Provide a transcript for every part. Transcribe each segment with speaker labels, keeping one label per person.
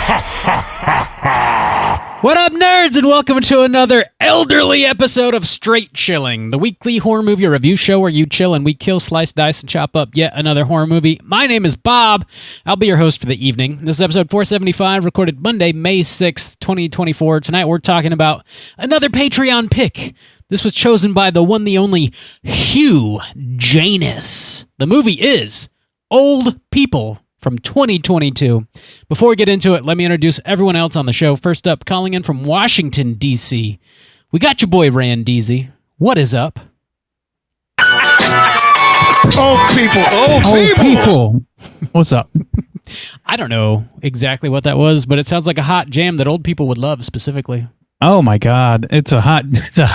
Speaker 1: What up, nerds, and welcome to another elderly episode of Straight Chilling, the weekly horror movie review show where you chill and we kill, slice, dice, and chop up yet another horror movie. My name is Bob. I'll be your host for the evening. This is episode 475, recorded Monday, May 6th, 2024. Tonight we're talking about another Patreon pick. This was chosen by the one, the only Hugh Janus. The movie is Old People from 2022. Before we get into it, let me introduce everyone else on the show. First up, calling in from Washington, D.C., we got your boy Rand Deasy. What is up?
Speaker 2: Old people.
Speaker 3: What's up?
Speaker 1: I don't know exactly what that was, but it sounds like a hot jam that old people would love specifically.
Speaker 3: Oh my God, it's a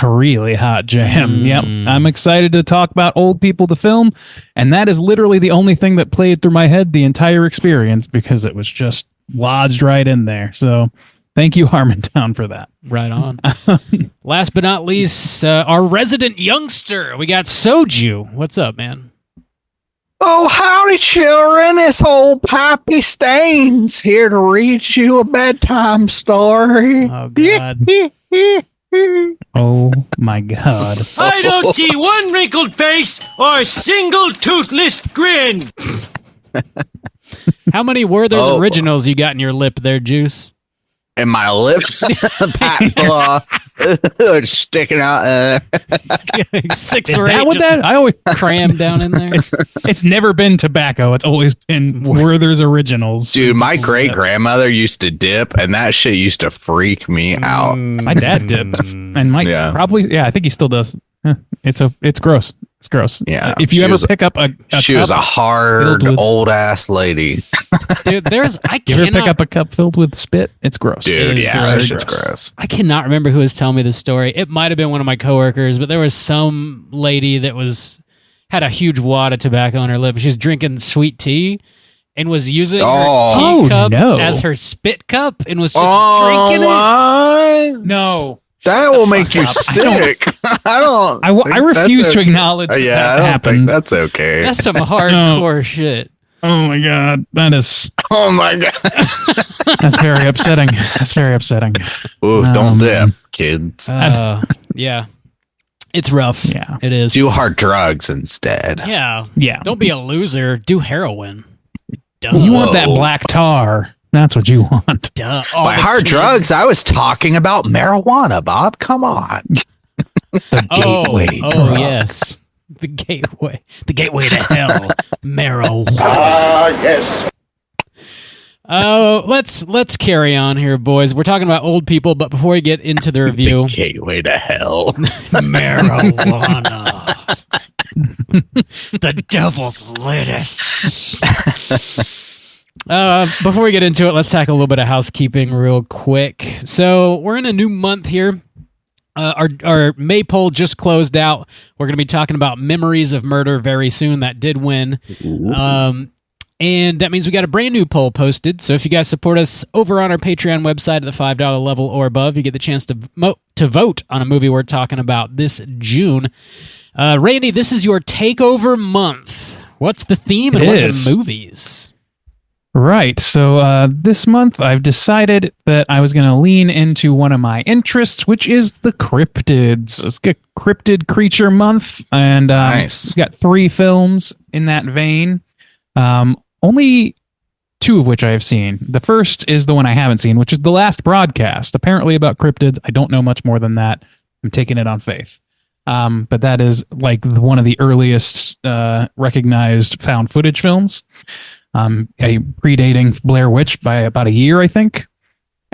Speaker 3: really hot jam. Yep, I'm excited to talk about Old People, the film, and that is literally the only thing that played through my head the entire experience because it was just lodged right in there. So, thank you, Harmontown, for that.
Speaker 1: Right on. Last but not least, our resident youngster. We got Soju. What's up, man?
Speaker 2: Oh, howdy, children. It's old Poppy Stains here to read you a bedtime story.
Speaker 1: Oh, God.
Speaker 3: Oh, my God.
Speaker 4: I don't see one wrinkled face or a single toothless grin.
Speaker 1: How many Werther's originals you got in your lip there, Juice?
Speaker 2: And my lips packed full sticking out.
Speaker 1: 6
Speaker 3: Is
Speaker 1: or 8
Speaker 3: that what
Speaker 1: just
Speaker 3: that? I always
Speaker 1: crammed down in there.
Speaker 3: It's never been tobacco. It's always been Werther's Originals.
Speaker 2: Dude, my great-grandmother used to dip, and that shit used to freak me out.
Speaker 3: My dad dipped, and Mike probably, I think he still does. It's gross. It's gross.
Speaker 2: Yeah.
Speaker 3: If you ever pick up a
Speaker 2: she
Speaker 3: cup
Speaker 2: was a hard old ass lady.
Speaker 1: Dude, you
Speaker 3: ever pick up a cup filled with spit? It's gross.
Speaker 2: Dude, that
Speaker 1: gross.
Speaker 2: shit's gross.
Speaker 1: I cannot remember who was telling me this story. It might have been one of my coworkers, but there was some lady that had a huge wad of tobacco on her lip. She was drinking sweet tea and was using her teacup as her spit cup and was just drinking it.
Speaker 3: No.
Speaker 2: That will make you sick.
Speaker 3: I refuse to acknowledge that happened.
Speaker 2: Think that's okay.
Speaker 1: That's some hardcore shit.
Speaker 3: Oh my God. That is.
Speaker 2: Oh my God.
Speaker 3: That's very upsetting. That's very upsetting.
Speaker 2: Ooh, don't dip, kids.
Speaker 1: Yeah. It's rough.
Speaker 3: Yeah.
Speaker 1: It is.
Speaker 2: Do hard drugs instead.
Speaker 1: Yeah.
Speaker 3: Yeah.
Speaker 1: Don't be a loser. Do heroin. Duh.
Speaker 3: You want that black tar. That's what you want.
Speaker 1: Duh.
Speaker 2: By hard drugs, I was talking about marijuana, Bob. Come on.
Speaker 3: The gateway drug.
Speaker 1: Yes. The gateway to hell. Marijuana.
Speaker 2: Yes.
Speaker 1: Let's carry on here, boys. We're talking about old people, but before we get into the review,
Speaker 2: The gateway to hell.
Speaker 1: marijuana. The devil's lettuce. Before we get into it, let's tackle a little bit of housekeeping real quick. So we're in a new month here. Our May poll just closed out. We're going to be talking about Memories of Murder very soon. That did win. And that means we got a brand new poll posted. So if you guys support us over on our Patreon website at the $5 level or above, you get the chance to vote on a movie we're talking about this June. Randy, this is your takeover month. What's the theme and what are the movies?
Speaker 3: Right. So this month I've decided that I was going to lean into one of my interests, which is the cryptids. It's a cryptid creature month. And
Speaker 2: nice.
Speaker 3: We've got 3 films in that vein. Only 2 of which I have seen. The first is the one I haven't seen, which is The Last Broadcast. Apparently about cryptids. I don't know much more than that. I'm taking it on faith. But that is like one of the earliest recognized found footage films. Predating Blair Witch by about a year, I think.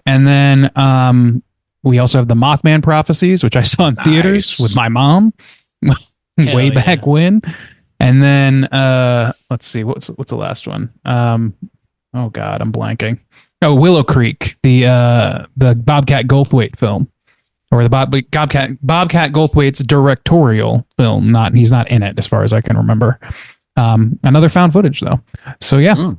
Speaker 3: And then we also have the Mothman Prophecies, which I saw in theaters with my mom way back when. And then let's see, what's the last one? Oh God, I'm blanking. Oh, Willow Creek, the Bobcat Goldthwait film, or the Bobcat Goldthwait's directorial film. He's not in it as far as I can remember. Another found footage though. So yeah.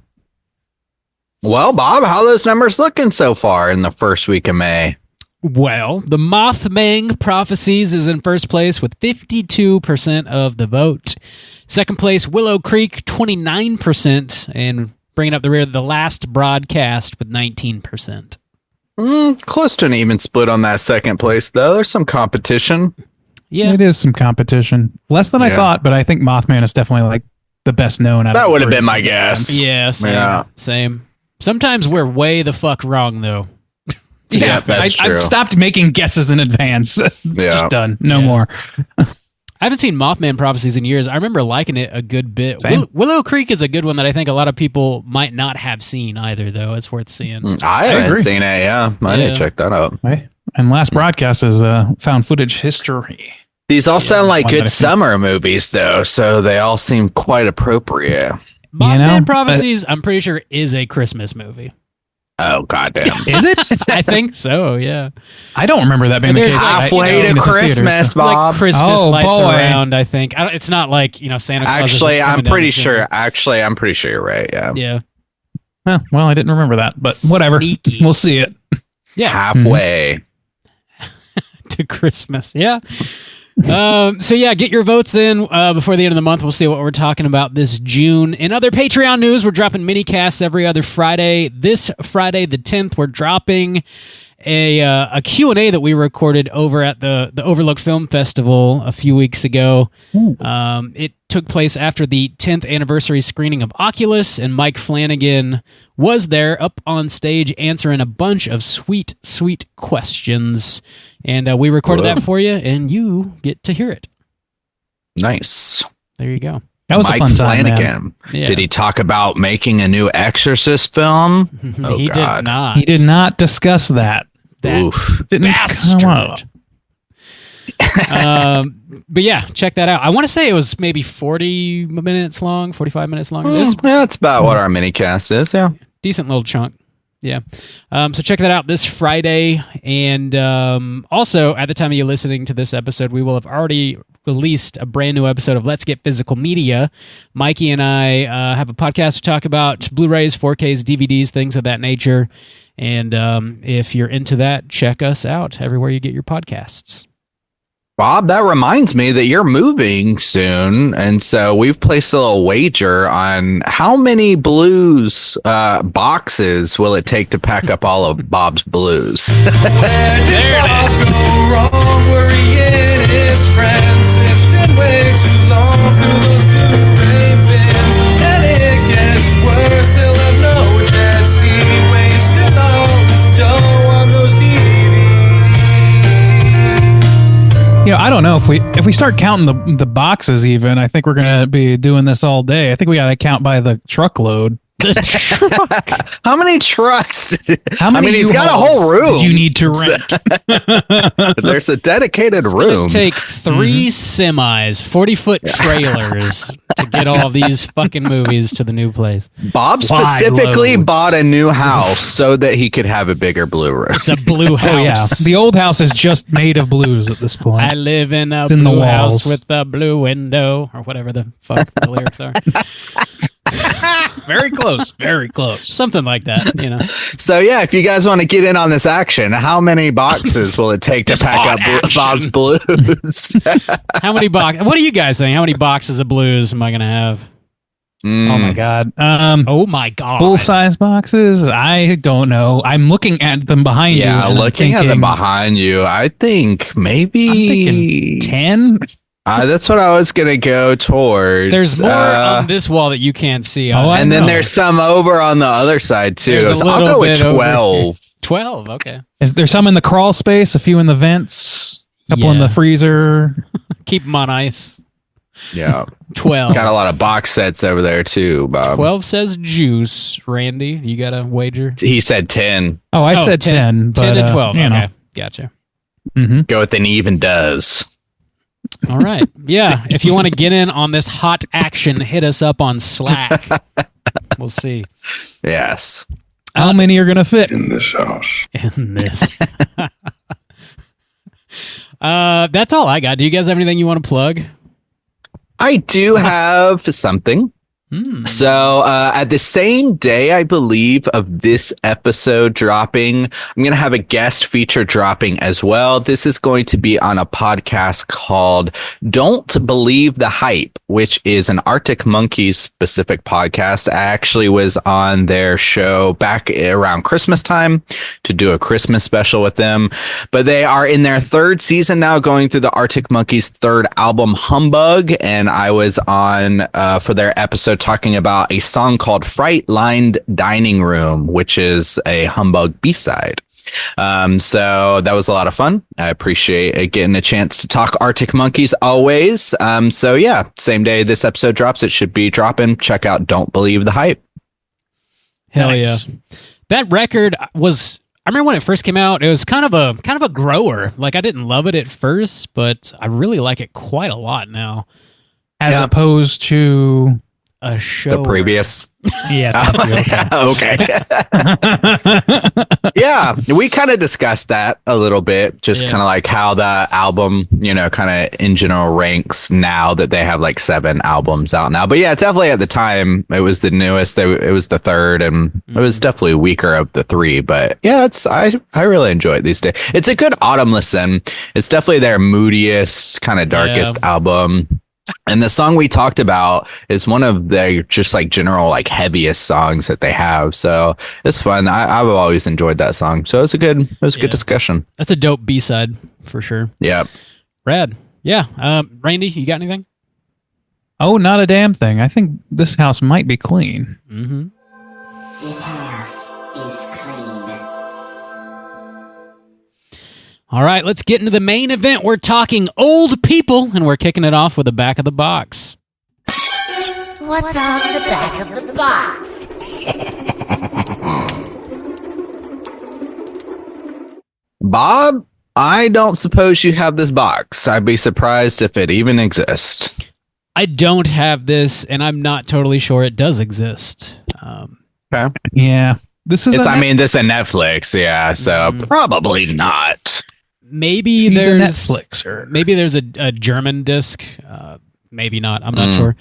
Speaker 2: Well, Bob, how are those numbers looking so far in the first week of May?
Speaker 1: Well, the Mothman Prophecies is in first place with 52% of the vote. Second place, Willow Creek, 29%, and bringing up the rear. The last broadcast with 19%.
Speaker 2: Close to an even split on that second place, though. There's some competition.
Speaker 1: Yeah,
Speaker 3: it is some competition. Less than I thought, but I think Mothman is definitely like the best known.
Speaker 2: That would have been my guess.
Speaker 1: Yeah, same. Sometimes we're way the fuck wrong, though.
Speaker 3: Yeah,
Speaker 2: that's true.
Speaker 3: I've stopped making guesses in advance. It's just done. No more.
Speaker 1: I haven't seen Mothman Prophecies in years. I remember liking it a good bit. Willow Creek is a good one that I think a lot of people might not have seen either, though. It's worth seeing.
Speaker 2: I haven't seen it, I need to check that out.
Speaker 3: And last broadcast is found footage history.
Speaker 2: These all sound like good summer movies, though, so they all seem quite appropriate.
Speaker 1: Mothman Prophecies, I'm pretty sure, is a Christmas movie.
Speaker 2: Oh, goddamn.
Speaker 3: Is it?
Speaker 1: I think so, yeah.
Speaker 3: I don't remember that being the case.
Speaker 2: Halfway to Christmas, Bob.
Speaker 1: Like Christmas lights around, I think. It's not like, Santa Claus.
Speaker 2: Actually, I'm pretty sure you're right, yeah.
Speaker 1: Yeah.
Speaker 3: Well, I didn't remember that, but whatever.
Speaker 1: Sneaky.
Speaker 3: We'll see it.
Speaker 1: Yeah.
Speaker 2: Halfway.
Speaker 1: To Christmas, yeah. So yeah, get your votes in before the end of the month. We'll see what we're talking about this June. In other Patreon news, we're dropping mini casts every other Friday. This Friday, the 10th, we're dropping a Q&A that we recorded over at the Overlook Film Festival a few weeks ago. It took place after the 10th anniversary screening of Oculus, and Mike Flanagan was there up on stage answering a bunch of sweet, sweet questions. And we recorded that for you, and you get to hear it.
Speaker 2: Nice.
Speaker 1: There you go.
Speaker 3: That was
Speaker 2: Mike
Speaker 3: a fun time,
Speaker 2: Flanagan.
Speaker 1: Yeah.
Speaker 2: Did he talk about making a new Exorcist film?
Speaker 1: He did not.
Speaker 3: He did not discuss that.
Speaker 2: Oof.
Speaker 3: Didn't
Speaker 1: Bastard. But yeah, check that out. I want to say it was maybe 40 minutes long, 45 minutes long.
Speaker 2: That's about what our mini cast is, yeah.
Speaker 1: Decent little chunk. Yeah. So check that out this Friday. And also, at the time of you listening to this episode, we will have already released a brand new episode of Let's Get Physical Media. Mikey and I have a podcast to talk about Blu-rays, 4Ks, DVDs, things of that nature. And if you're into that, check us out everywhere you get your podcasts.
Speaker 2: Bob, that reminds me that you're moving soon, and so we've placed a little wager on how many blues boxes will it take to pack up all of Bob's blues.
Speaker 5: Where did Bob go wrong? Were he and his friends sifting way too long through those Blu-ray bins? And it gets worse, he'll have no jet ski, wasting all his dough on those DVDs.
Speaker 3: I don't know if we start counting the boxes. Even I think we're gonna be doing this all day. I think we gotta count by the truckload.
Speaker 1: The truck.
Speaker 2: How many trucks?
Speaker 3: How many?
Speaker 2: He's got a whole room.
Speaker 3: You need to rent.
Speaker 2: There's a dedicated room.
Speaker 1: Take 3 semis, 40-foot trailers to get all these fucking movies to the new place.
Speaker 2: Bob specifically bought a new house so that he could have a bigger blue room.
Speaker 1: It's a blue house.
Speaker 3: Oh yeah, the old house is just made of blues at this point.
Speaker 1: I live in a
Speaker 3: in the
Speaker 1: blue house
Speaker 3: walls.
Speaker 1: with a blue window, or whatever the fuck the lyrics are.
Speaker 3: Very close. Very close.
Speaker 1: Something like that,
Speaker 2: So yeah, if you guys want to get in on this action, how many boxes will it take to pack up Bob's blues?
Speaker 1: How many boxes? What do you guys think? How many boxes of blues am I going to have?
Speaker 3: Oh my god.
Speaker 1: Oh my god.
Speaker 3: Full size boxes? I don't know. I'm looking at them behind you.
Speaker 2: Yeah, looking at them behind you, I think maybe
Speaker 3: 10.
Speaker 2: That's what I was gonna go towards.
Speaker 1: There's more on this wall that you can't see.
Speaker 2: And then there's some over on the other side too.
Speaker 1: There's a
Speaker 2: I'll
Speaker 1: little
Speaker 2: go with
Speaker 1: bit over
Speaker 2: 12.
Speaker 1: 12, okay.
Speaker 3: Is there some in the crawl space? A few in the vents? A couple in
Speaker 1: Yeah.
Speaker 3: the freezer?
Speaker 1: Keep them on ice.
Speaker 2: Yeah.
Speaker 1: 12.
Speaker 2: Got a lot of box sets over there too, Bob.
Speaker 1: 12 says juice. Randy, you got a wager?
Speaker 2: He said 10.
Speaker 3: Oh, I said 10.
Speaker 1: 10
Speaker 3: but,
Speaker 1: and 12.
Speaker 3: you know.
Speaker 1: Okay, gotcha.
Speaker 3: Mm-hmm.
Speaker 2: Go with an even does.
Speaker 1: All right. Yeah, if you want to get in on this hot action, hit us up on Slack. We'll see.
Speaker 2: Yes.
Speaker 3: How many are going to fit?
Speaker 5: In this house.
Speaker 1: In this. That's all I got. Do you guys have anything you want to plug?
Speaker 2: I do have something. So at the same day, I believe, of this episode dropping, I'm going to have a guest feature dropping as well. This is going to be on a podcast called Don't Believe the Hype, which is an Arctic Monkeys specific podcast. I actually was on their show back around Christmas time to do a Christmas special with them. But they are in their third season now, going through the Arctic Monkeys' third album, Humbug. And I was on for their episode talking about a song called Fright Lined Dining Room, which is a Humbug B-side. So that was a lot of fun. I appreciate getting a chance to talk Arctic Monkeys always. So yeah, same day this episode drops, it should be dropping. Check out Don't Believe the Hype.
Speaker 1: Hell yeah. That record was, I remember when it first came out, it was kind of a grower. Like, I didn't love it at first, but I really like it quite a lot now.
Speaker 3: As opposed to
Speaker 1: a show.
Speaker 2: The previous.
Speaker 3: Yeah.
Speaker 2: Okay. Yeah, we kind of discussed that a little bit, just kind of like how the album, kind of in general ranks now that they have like 7 albums out now. But yeah, definitely at the time, it was the newest. It was the third, and it was definitely weaker of the 3. But yeah, I really enjoy it these days. It's a good autumn listen. It's definitely their moodiest, kind of darkest album. And the song we talked about is one of the just like general like heaviest songs that they have. So it's fun. I've always enjoyed that song. So it was a good discussion.
Speaker 1: That's a dope B-side for sure.
Speaker 2: Yeah.
Speaker 1: Rad. Yeah. Randy, you got anything?
Speaker 3: Oh, not a damn thing. I think this house might be clean.
Speaker 1: Mm-hmm.
Speaker 6: This house is clean.
Speaker 1: All right, let's get into the main event. We're talking old people, and we're kicking it off with the back of the box.
Speaker 6: What's on the back of the box?
Speaker 2: Bob, I don't suppose you have this box. I'd be surprised if it even exists.
Speaker 1: I don't have this, and I'm not totally sure it does exist.
Speaker 2: Okay.
Speaker 3: Yeah. This is
Speaker 2: this is Netflix, yeah, so probably not.
Speaker 1: Maybe
Speaker 3: She's
Speaker 1: there's
Speaker 3: a Netflixer.
Speaker 1: Maybe there's a German disc. Maybe not. I'm not sure.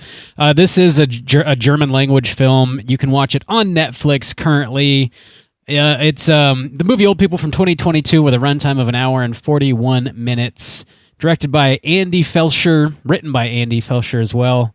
Speaker 1: This is a German language film. You can watch it on Netflix currently. It's the movie Old People from 2022 with a runtime of an hour and 41 minutes. Directed by Andy Felsher, written by Andy Felsher as well.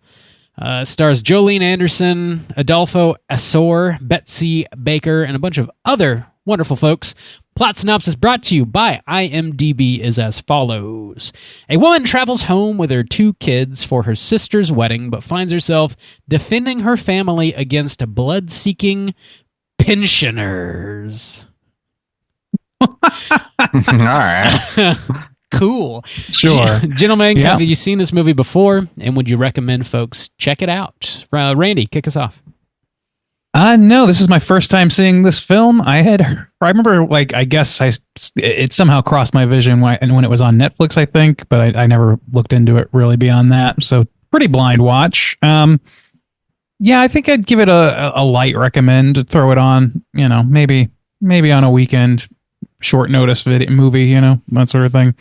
Speaker 1: Stars Jolene Anderson, Adolfo Asor, Betsy Baker, and a bunch of other wonderful folks. Plot synopsis brought to you by IMDb is as follows. A woman travels home with her 2 kids for her sister's wedding, but finds herself defending her family against blood-seeking pensioners.
Speaker 2: All right.
Speaker 1: Cool.
Speaker 3: Sure.
Speaker 1: Gentlemen, have you seen this movie before? And would you recommend folks check it out? Randy, kick us off.
Speaker 3: No, this is my first time seeing this film. I remember, I guess it somehow crossed my vision when it was on Netflix, I think, but I never looked into it really beyond that. So pretty blind watch. Yeah, I think I'd give it a light recommend. Throw it on, maybe on a weekend, short notice movie, that sort of thing.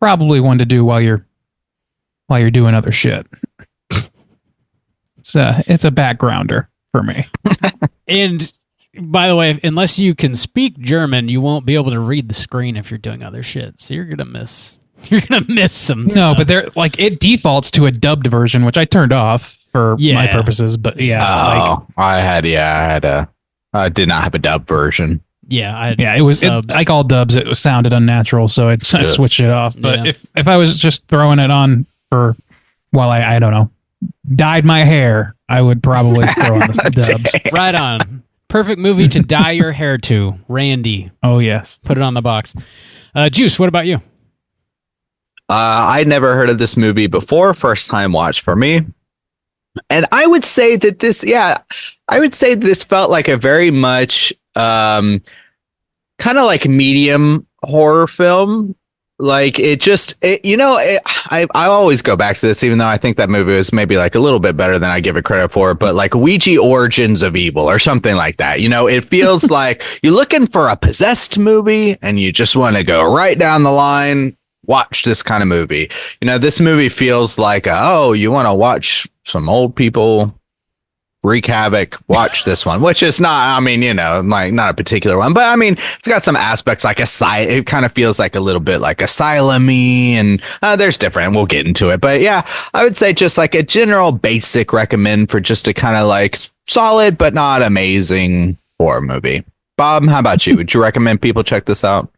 Speaker 3: Probably one to do while you're doing other shit. It's a backgrounder for me. And
Speaker 1: by the way, unless you can speak German, you won't be able to read the screen if you're doing other shit. So you're gonna miss some stuff.
Speaker 3: No, but they're it defaults to a dubbed version, which I turned off for my purposes. But I
Speaker 2: did not have a dub version.
Speaker 1: It
Speaker 3: was like all dubs. It sounded unnatural, so I switched it off. But if I was just throwing it on for while I don't know, dyed my hair, I would probably throw on the dubs.
Speaker 1: Right on. Perfect movie to dye your hair to. Randy.
Speaker 3: Oh, yes.
Speaker 1: Put it on the box. Juice, what about you?
Speaker 2: I'd never heard of this movie before. First time watch for me. And I would say that this felt like a very much kind of like medium horror film. Like I always go back to this, even though I think that movie was maybe like a little bit better than I give it credit for, but like Ouija Origins of Evil or something like that. It feels like you're looking for a possessed movie and you just want to go right down the line. watch this kind of movie. This movie feels like, you want to watch some old people wreak havoc, watch this one, which is not, like not a particular one, but it's got some aspects like it kind of feels like a little bit like Asylum-y, and there's different, we'll get into it. But yeah, I would say just like a general basic recommend for just a kind of like solid, but not amazing horror movie. Bob, how about you? Would you recommend people check this out?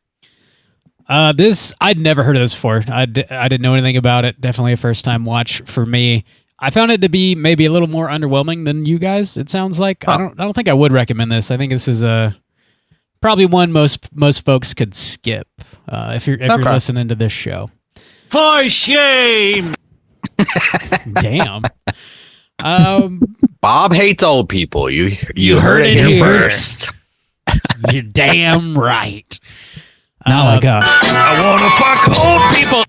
Speaker 1: I'd never heard of this before. I didn't know anything about it. Definitely a first time watch for me. I found it to be maybe a little more underwhelming than you guys. It sounds like. I don't think I would recommend this. I think this is probably one most folks could skip if you're listening to this show.
Speaker 4: For shame!
Speaker 1: Damn.
Speaker 2: Bob hates old people. You heard it here first.
Speaker 1: You're damn right.
Speaker 3: Not like us.
Speaker 4: I want to fuck old people.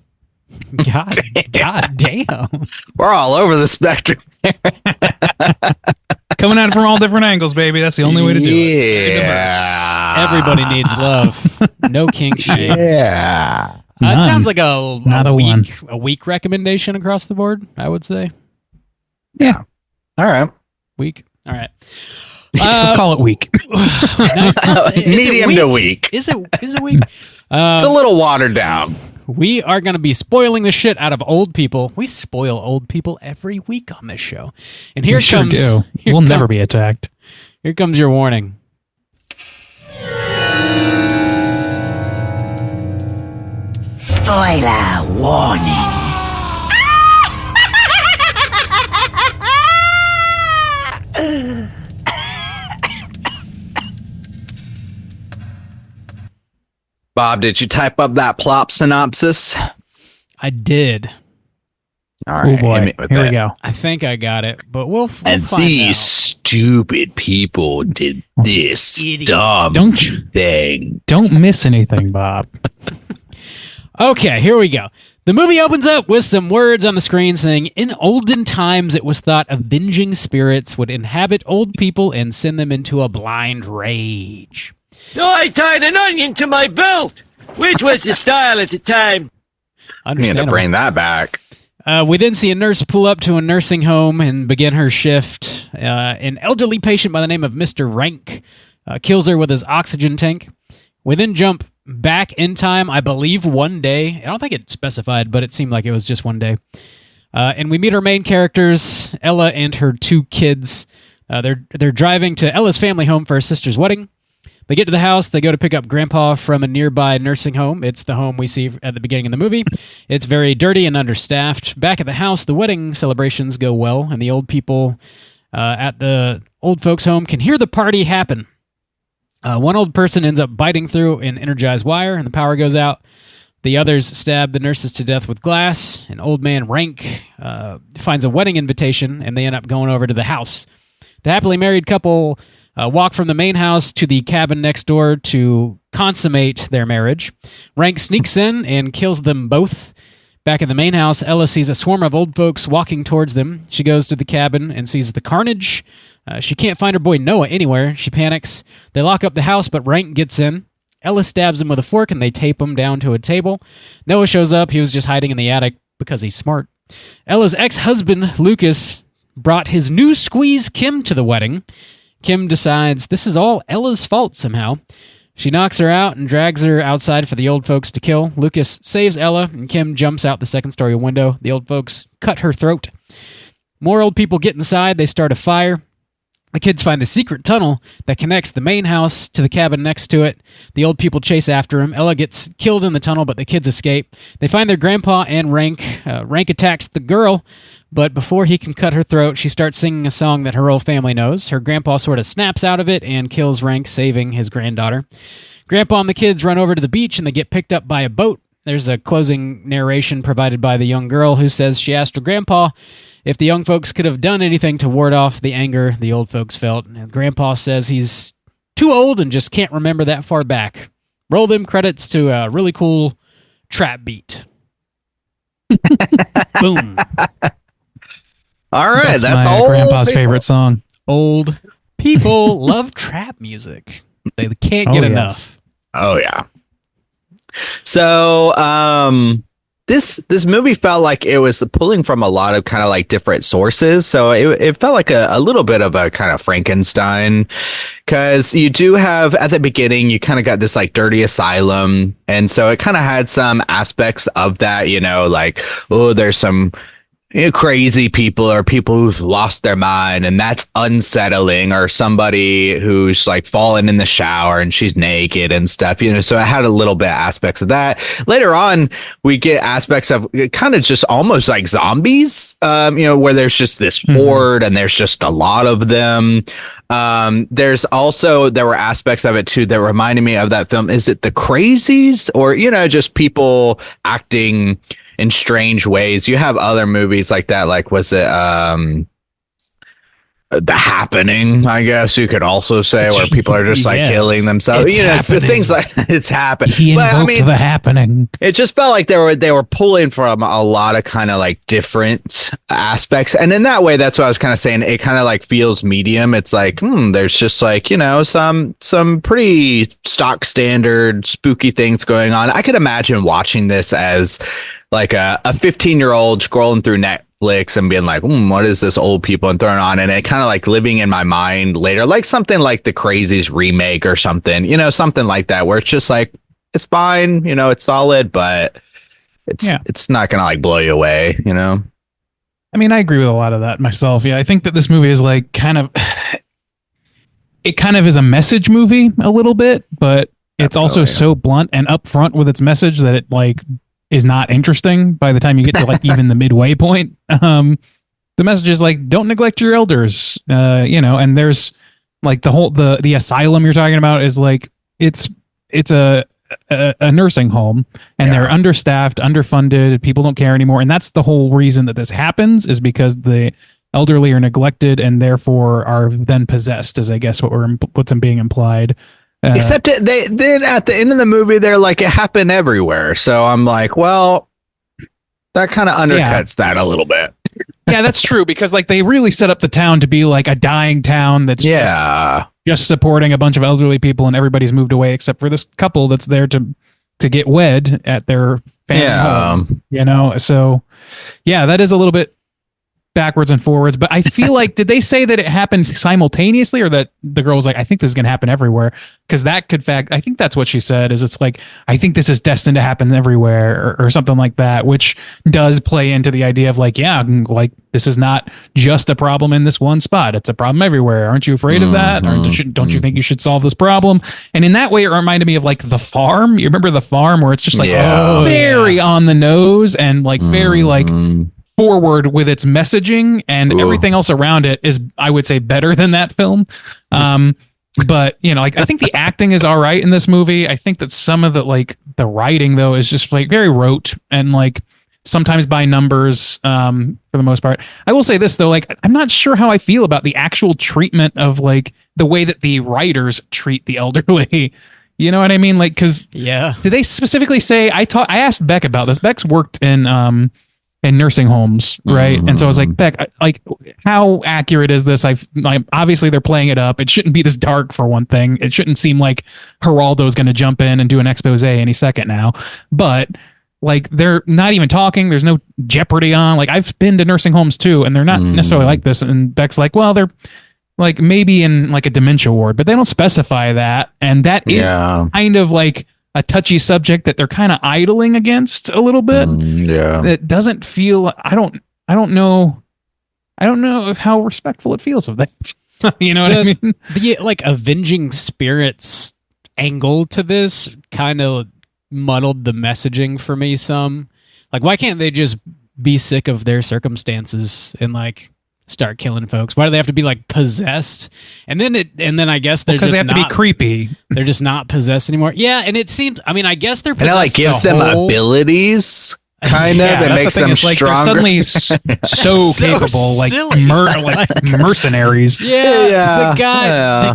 Speaker 1: God damn.
Speaker 2: We're all over the spectrum.
Speaker 3: Coming at it from all different angles, baby. That's the only way to do it.
Speaker 2: Yeah.
Speaker 1: Everybody needs love. No kink shame.
Speaker 2: Yeah.
Speaker 1: That sounds like a weak recommendation across the board, I would say.
Speaker 3: Yeah.
Speaker 2: All right.
Speaker 1: Weak. All right.
Speaker 3: Let's call it weak.
Speaker 2: Medium to weak.
Speaker 1: Is it weak?
Speaker 2: It's a little watered down.
Speaker 1: We are going to be spoiling the shit out of old people. We spoil old people every week on this show. And here comes...
Speaker 3: Sure do. We'll never be attacked.
Speaker 1: Here comes your warning.
Speaker 6: Spoiler warning.
Speaker 2: Bob, did you type up that plot synopsis?
Speaker 1: I did.
Speaker 2: All right.
Speaker 3: Oh boy. Here we go.
Speaker 1: I think I got it, but we'll
Speaker 2: And
Speaker 1: find
Speaker 2: these
Speaker 1: out.
Speaker 2: stupid people did this dumb thing.
Speaker 3: Don't miss anything, Bob.
Speaker 1: Okay, here we go. The movie opens up with some words on the screen saying, in olden times it was thought avenging spirits would inhabit old people and send them into a blind rage.
Speaker 4: So I tied an onion to my belt, which was the style at the time.
Speaker 2: I need to bring that back.
Speaker 1: We then see a nurse pull up to a nursing home and begin her shift. An elderly patient by the name of Mr. Rank kills her with his oxygen tank. We then jump back in time, I believe one day. I don't think it specified, but it seemed like it was just one day. And we meet our main characters, Ella and her two kids. They're driving to Ella's family home for her sister's wedding. They get to the house. They go to pick up Grandpa from a nearby nursing home. It's the home we see at the beginning of the movie. It's very dirty and understaffed. Back at the house, the wedding celebrations go well, and the old people at the old folks' home can hear the party happen. One old person ends up biting through an energized wire, and the power goes out. The others stab the nurses to death with glass. An old man, Rank, finds a wedding invitation, and they end up going over to the house. The happily married couple walk from the main house to the cabin next door to consummate their marriage. Rank sneaks in and kills them both. Back in the main house, Ella sees a swarm of old folks walking towards them. She goes to the cabin and sees the carnage. She can't find her boy Noah anywhere. She panics. They lock up the house, but Rank gets in. Ella stabs him with a fork, and they tape him down to a table. Noah shows up. He was just hiding in the attic because he's smart. Ella's ex-husband, Lucas, brought his new squeeze, Kim, to the wedding. Kim decides this is all Ella's fault somehow. She knocks her out and drags her outside for the old folks to kill. Lucas saves Ella, and Kim jumps out the second-story window. The old folks cut her throat. More old people get inside. They start a fire. The kids find the secret tunnel that connects the main house to the cabin next to it. The old people chase after him. Ella gets killed in the tunnel, but the kids escape. They find their grandpa and Rank. Rank attacks the girl, but before he can cut her throat, she starts singing a song that her whole family knows. Her grandpa sort of snaps out of it and kills Rank, saving his granddaughter. Grandpa and the kids run over to the beach, and they get picked up by a boat. There's a closing narration provided by the young girl who says she asked her grandpa if the young folks could have done anything to ward off the anger the old folks felt. And Grandpa says he's too old and just can't remember that far back. Roll them credits to a really cool trap beat. Boom.
Speaker 2: All right, that's
Speaker 3: my
Speaker 2: all.
Speaker 3: Grandpa's favorite song.
Speaker 1: Old people love trap music. They can't get enough.
Speaker 2: Oh, yeah. So, this movie felt like it was pulling from a lot of kind of like different sources. So it felt like a little bit of a kind of Frankenstein, because you do have at the beginning, you kind of got this like dirty asylum. And so it kind of had some aspects of that, like, oh, there's some crazy people or people who've lost their mind, and that's unsettling, or somebody who's like fallen in the shower and she's naked and stuff, so it had a little bit aspects of that. Later on, we get aspects of kind of just almost like zombies, where there's just this horde and there's just a lot of them. There were aspects of it too that reminded me of that film. Is it The Crazies, or just people acting in strange ways? You have other movies like that, like was it The Happening, I guess you could also say, where people are just like killing themselves. Things like it's happened. But
Speaker 3: The Happening.
Speaker 2: It just felt like they were pulling from a lot of kind of like different aspects, and in that way, that's what I was kind of saying. It kind of like feels medium. It's like there's just like some pretty stock standard spooky things going on. I could imagine watching this as like a 15-year-old scrolling through Netflix and being like, what is this old people, and throwing on, and it kind of like living in my mind later, like something like The Crazies remake or something, something like that, where it's just like, it's fine, it's solid, but it's not gonna like blow you away,
Speaker 3: I mean, I agree with a lot of that myself. Yeah, I think that this movie is like it kind of is a message movie a little bit, but it's also so blunt and upfront with its message that it like is not interesting by the time you get to like even the midway point. The message is like, don't neglect your elders, and there's like the asylum you're talking about is like, it's a nursing home, and they're understaffed, underfunded, people don't care anymore. And that's the whole reason that this happens, is because the elderly are neglected and therefore are then possessed, is I guess what's being implied.
Speaker 2: Except then at the end of the movie, they're like, it happened everywhere. So I'm like, well, that kind of undercuts that a little bit.
Speaker 3: Yeah, that's true, because like they really set up the town to be like a dying town that's just supporting a bunch of elderly people, and everybody's moved away except for this couple that's there to get wed at their family home. So that is a little bit backwards and forwards, but I feel like, did they say that it happened simultaneously, or that the girl was like, I think this is going to happen everywhere? Because that could I think that's what she said, is it's like, I think this is destined to happen everywhere, or something like that, which does play into the idea of like, like this is not just a problem in this one spot, it's a problem everywhere. Aren't you afraid of that? Or don't you think you should solve this problem? And in that way, it reminded me of like The Farm. You remember The Farm, where it's just like very on the nose and like very like forward with its messaging, and everything else around it is, I would say, better than that film. But like, I think the acting is all right in this movie. I think that some of the writing though is just like very rote and like sometimes by numbers, for the most part. I will say this though, like, I'm not sure how I feel about the actual treatment of like the way that the writers treat the elderly. You know what I mean? Like, because did they specifically say? I asked Beck about this. Beck's worked in nursing homes, right? And so I was like, Beck, like, how accurate is this? Obviously they're playing it up. It shouldn't be this dark, for one thing. It shouldn't seem like Geraldo's going to jump in and do an expose any second now. But like, they're not even talking. There's no jeopardy on. Like, I've been to nursing homes too, and they're not necessarily like this. And Beck's like, well, they're like maybe in like a dementia ward, but they don't specify that. And that is kind of like a touchy subject that they're kind of idling against a little bit. It doesn't feel, I don't know how respectful it feels of that. You know what I mean?
Speaker 1: The like avenging spirits angle to this kind of muddled the messaging for me some. Like, why can't they just be sick of their circumstances and like start killing folks? Why do they have to be like possessed? And then I guess they're just,
Speaker 3: they have to be creepy.
Speaker 1: They're just not possessed anymore. Yeah, and it seems, I mean, I guess they're possessed.
Speaker 2: And it like gives them abilities, kind of. It makes them stronger.
Speaker 3: Like, suddenly so capable, like, like mercenaries.
Speaker 1: The guy.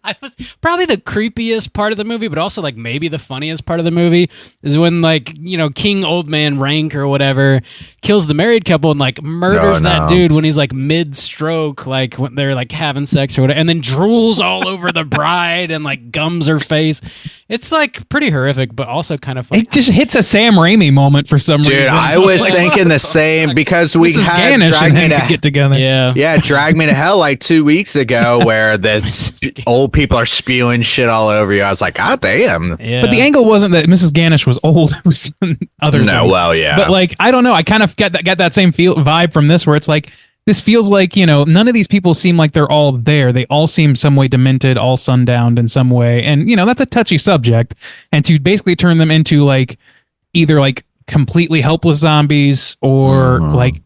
Speaker 1: I was probably the creepiest part of the movie, but also like maybe the funniest part of the movie is when like, King Old Man Rank or whatever kills the married couple and like murders that dude when he's like mid-stroke, like when they're like having sex or whatever, and then drools all over the bride and like gums her face. It's like pretty horrific, but also kind of funny.
Speaker 3: It just hits a Sam Raimi moment for some reason.
Speaker 2: Dude, I was thinking the same because we
Speaker 3: Mrs.
Speaker 2: had
Speaker 3: Ganesh
Speaker 2: Drag
Speaker 3: and
Speaker 2: Me
Speaker 3: him
Speaker 2: to
Speaker 3: could get together.
Speaker 1: Yeah.
Speaker 2: Drag Me to Hell like 2 weeks ago where the old people are spewing shit all over you. I was like, God damn.
Speaker 1: Yeah.
Speaker 3: But the angle wasn't that Mrs. Ganesh was old. It was other
Speaker 2: No,
Speaker 3: things.
Speaker 2: well, yeah.
Speaker 3: But like, I don't know. I kind of get that same vibe from this, where it's like, this feels like, none of these people seem like they're all there. They all seem some way demented, all sundowned in some way. And, that's a touchy subject. And to basically turn them into like either like completely helpless zombies or like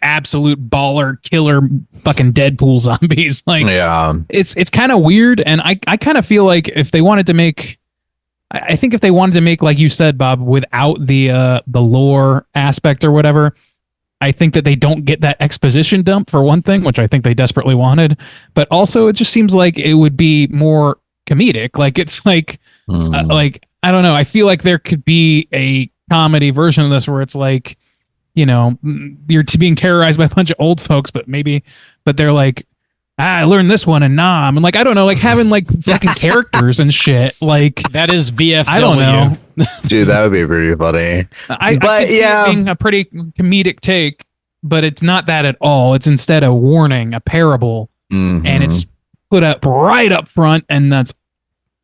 Speaker 3: absolute baller killer fucking Deadpool zombies. Like, it's kind of weird. And I kind of feel like if they wanted to make, I think if they wanted to make, like you said, Bob, without the lore aspect or whatever, I think that they don't get that exposition dump for one thing, which I think they desperately wanted. But also, it just seems like it would be more comedic. Like it's like, like I don't know. I feel like there could be a comedy version of this where it's like, you're being terrorized by a bunch of old folks, but they're like, I learned this one and Nam, and like I don't know, like having like fucking characters and shit. Like
Speaker 1: that is VFW.
Speaker 3: I don't know.
Speaker 2: Dude, that would be pretty funny.
Speaker 3: I could see it being a pretty comedic take, but it's not that at all. It's instead a warning, a parable, and it's put up right up front, and that's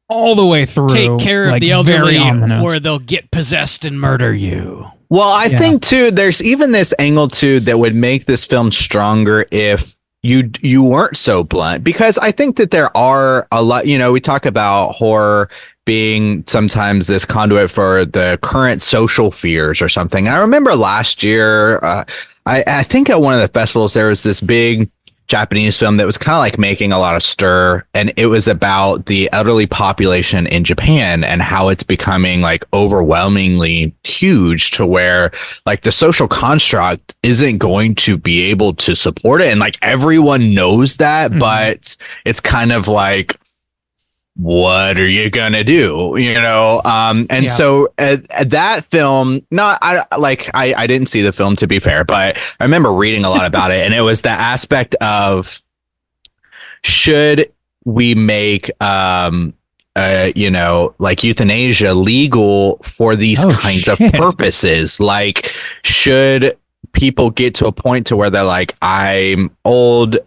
Speaker 3: all the way through.
Speaker 1: Take care
Speaker 3: like,
Speaker 1: of the elderly,
Speaker 3: very ominous.
Speaker 1: or they'll get possessed and murder you.
Speaker 2: Well, I think too, there's even this angle too that would make this film stronger if you weren't so blunt, because I think that there are a lot, we talk about horror being sometimes this conduit for the current social fears or something. I remember last year, I think at one of the festivals, there was this big Japanese film that was kind of like making a lot of stir, and it was about the elderly population in Japan and how it's becoming like overwhelmingly huge to where like the social construct isn't going to be able to support it, and like everyone knows that, but it's kind of like, what are you gonna do, so that film, I didn't see the film, to be fair, but I remember reading a lot about it, and it was the aspect of, should we make like euthanasia legal for these kinds of purposes? Like, should people get to a point to where they're like, I'm old,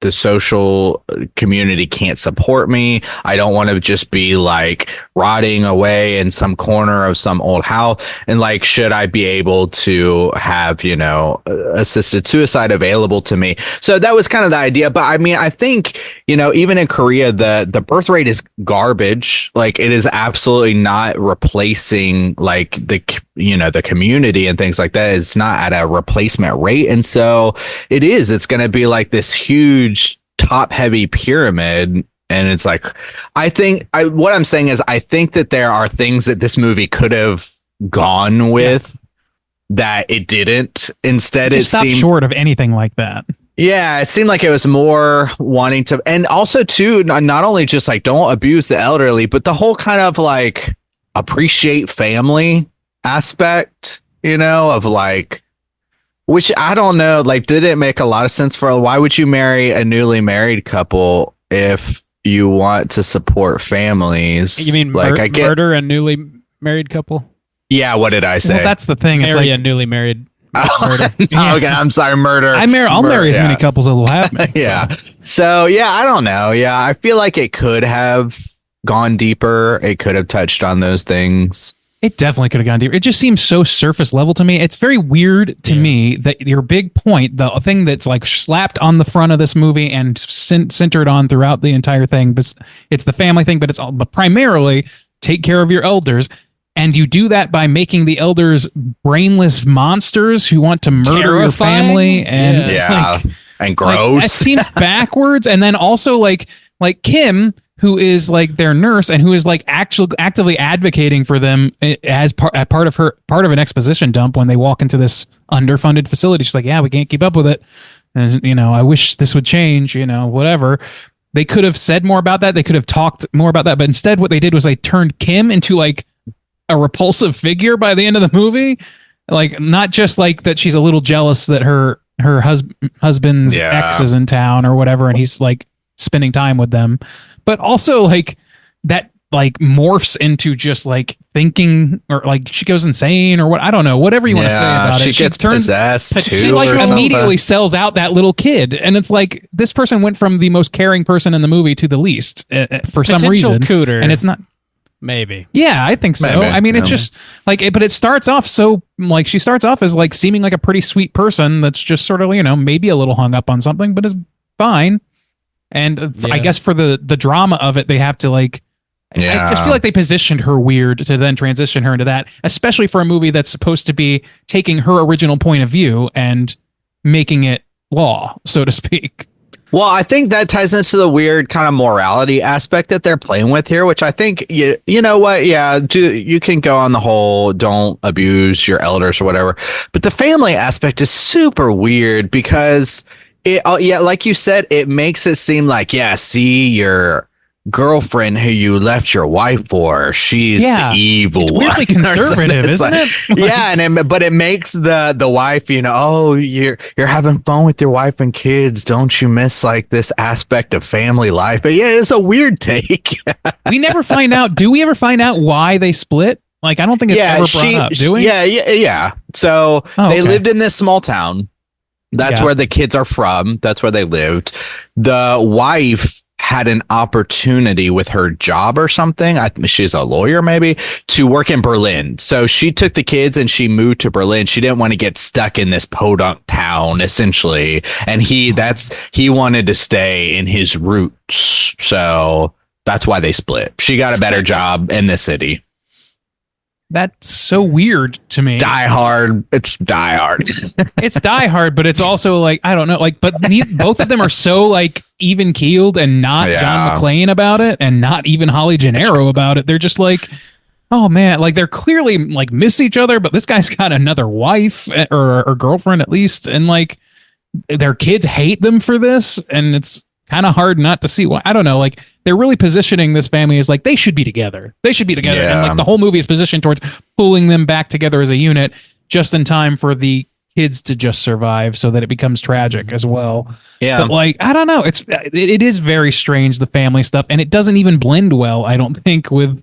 Speaker 2: the social community can't support me, I don't want to just be like rotting away in some corner of some old house, and like, should I be able to have assisted suicide available to me? So that was kind of the idea. But I mean, I think even in Korea, the birth rate is garbage. Like, it is absolutely not replacing like the community and things like that. It's not at a replacement rate, and so it's going to be like this huge top heavy pyramid. And it's like, what I'm saying is, I think that there are things that this movie could have gone with that it didn't. Instead, it seemed
Speaker 3: short of anything like that.
Speaker 2: Yeah, it seemed like it was more wanting to, and also too, not only just like don't abuse the elderly, but the whole kind of like appreciate family aspect, of like, which I don't know, like, did it make a lot of sense why would you marry a newly married couple if you want to support families?
Speaker 1: You mean
Speaker 2: like
Speaker 1: murder a newly married couple?
Speaker 2: Yeah, what did I say?
Speaker 3: Well, that's the thing. It's
Speaker 1: Marry
Speaker 3: like
Speaker 1: a newly married.
Speaker 2: Murder. Okay, I'm sorry, murder.
Speaker 3: I'll marry as many couples as will have me.
Speaker 2: Yeah. So yeah, I don't know. Yeah, I feel like it could have gone deeper. It could have touched on those things.
Speaker 3: It definitely could have gone deeper. It just seems so surface level to me. It's very weird to me that your big point, the thing that's like slapped on the front of this movie and centered on throughout the entire thing, but it's the family thing, but primarily take care of your elders. And you do that by making the elders brainless monsters who want to murder your family. And
Speaker 2: and gross.
Speaker 3: It seems backwards. And then also like Kim, who is like their nurse and who is like actively advocating for them as part of an exposition dump when they walk into this underfunded facility. She's like, yeah, we can't keep up with it. And, I wish this would change, whatever. They could have said more about that. They could have talked more about that. But instead what they did was they turned Kim into like a repulsive figure by the end of the movie. Like, not just like that she's a little jealous that her husband's ex is in town or whatever, and he's like spending time with them, but also like that like morphs into just like thinking, or like she goes insane, or what, I don't know, whatever you want to say about it.
Speaker 2: She gets possessed
Speaker 3: she
Speaker 2: too,
Speaker 3: like
Speaker 2: or
Speaker 3: immediately
Speaker 2: something.
Speaker 3: sells out that little kid, and it's like this person went from the most caring person in the movie to the least for some
Speaker 1: Potential
Speaker 3: reason.
Speaker 1: Cooter.
Speaker 3: And it's not.
Speaker 1: Maybe.
Speaker 3: Yeah, I think so.
Speaker 2: Maybe,
Speaker 3: I mean, it's just like, but it starts off so like she starts off as like seeming like a pretty sweet person that's just sort of, you know, maybe a little hung up on something, but is fine. And I guess for the drama of it, they have to like. I just feel like they positioned her weird to then transition her into that, especially for a movie that's supposed to be taking her original point of view and making it law, so to speak.
Speaker 2: Well, I think that ties into the weird kind of morality aspect that they're playing with here, which I think, you know what? Yeah, you can go on the whole don't abuse your elders or whatever. But the family aspect is super weird because, like you said, it makes it seem like, see, your girlfriend who you left your wife for, she's the evil
Speaker 3: it's
Speaker 2: one.
Speaker 3: Weirdly conservative, isn't it?
Speaker 2: Like, but it makes the wife, you know, oh, you're having fun with your wife and kids, don't you miss like this aspect of family life? But yeah, it's a weird take.
Speaker 3: We never find out. Do we ever find out why they split? Like, I don't think it's ever brought up. Do we?
Speaker 2: Yeah. So they lived in this small town. That's where the kids are from. That's where they lived. The wife had an opportunity with her job or something. She's a lawyer, maybe, to work in Berlin. So she took the kids and she moved to Berlin. She didn't want to get stuck in this podunk town, essentially. And he wanted to stay in his roots. So that's why they split. She got a better job in the city.
Speaker 3: That's so weird to me.
Speaker 2: Die Hard. It's Die Hard.
Speaker 3: It's Die Hard, but it's also like, I don't know, like, but both of them are so like even keeled and not John McClane about it, and not even Holly Gennaro about it. They're just like, oh man, like they're clearly like miss each other, but this guy's got another wife or girlfriend at least, and like their kids hate them for this, and it's kind of hard not to see why. I don't know, like they're really positioning this family as like they should be together. And like the whole movie is positioned towards pulling them back together as a unit just in time for the kids to just survive, so that it becomes tragic as well. Yeah. But like, I don't know, it is very strange, the family stuff, and it doesn't even blend well, I don't think, with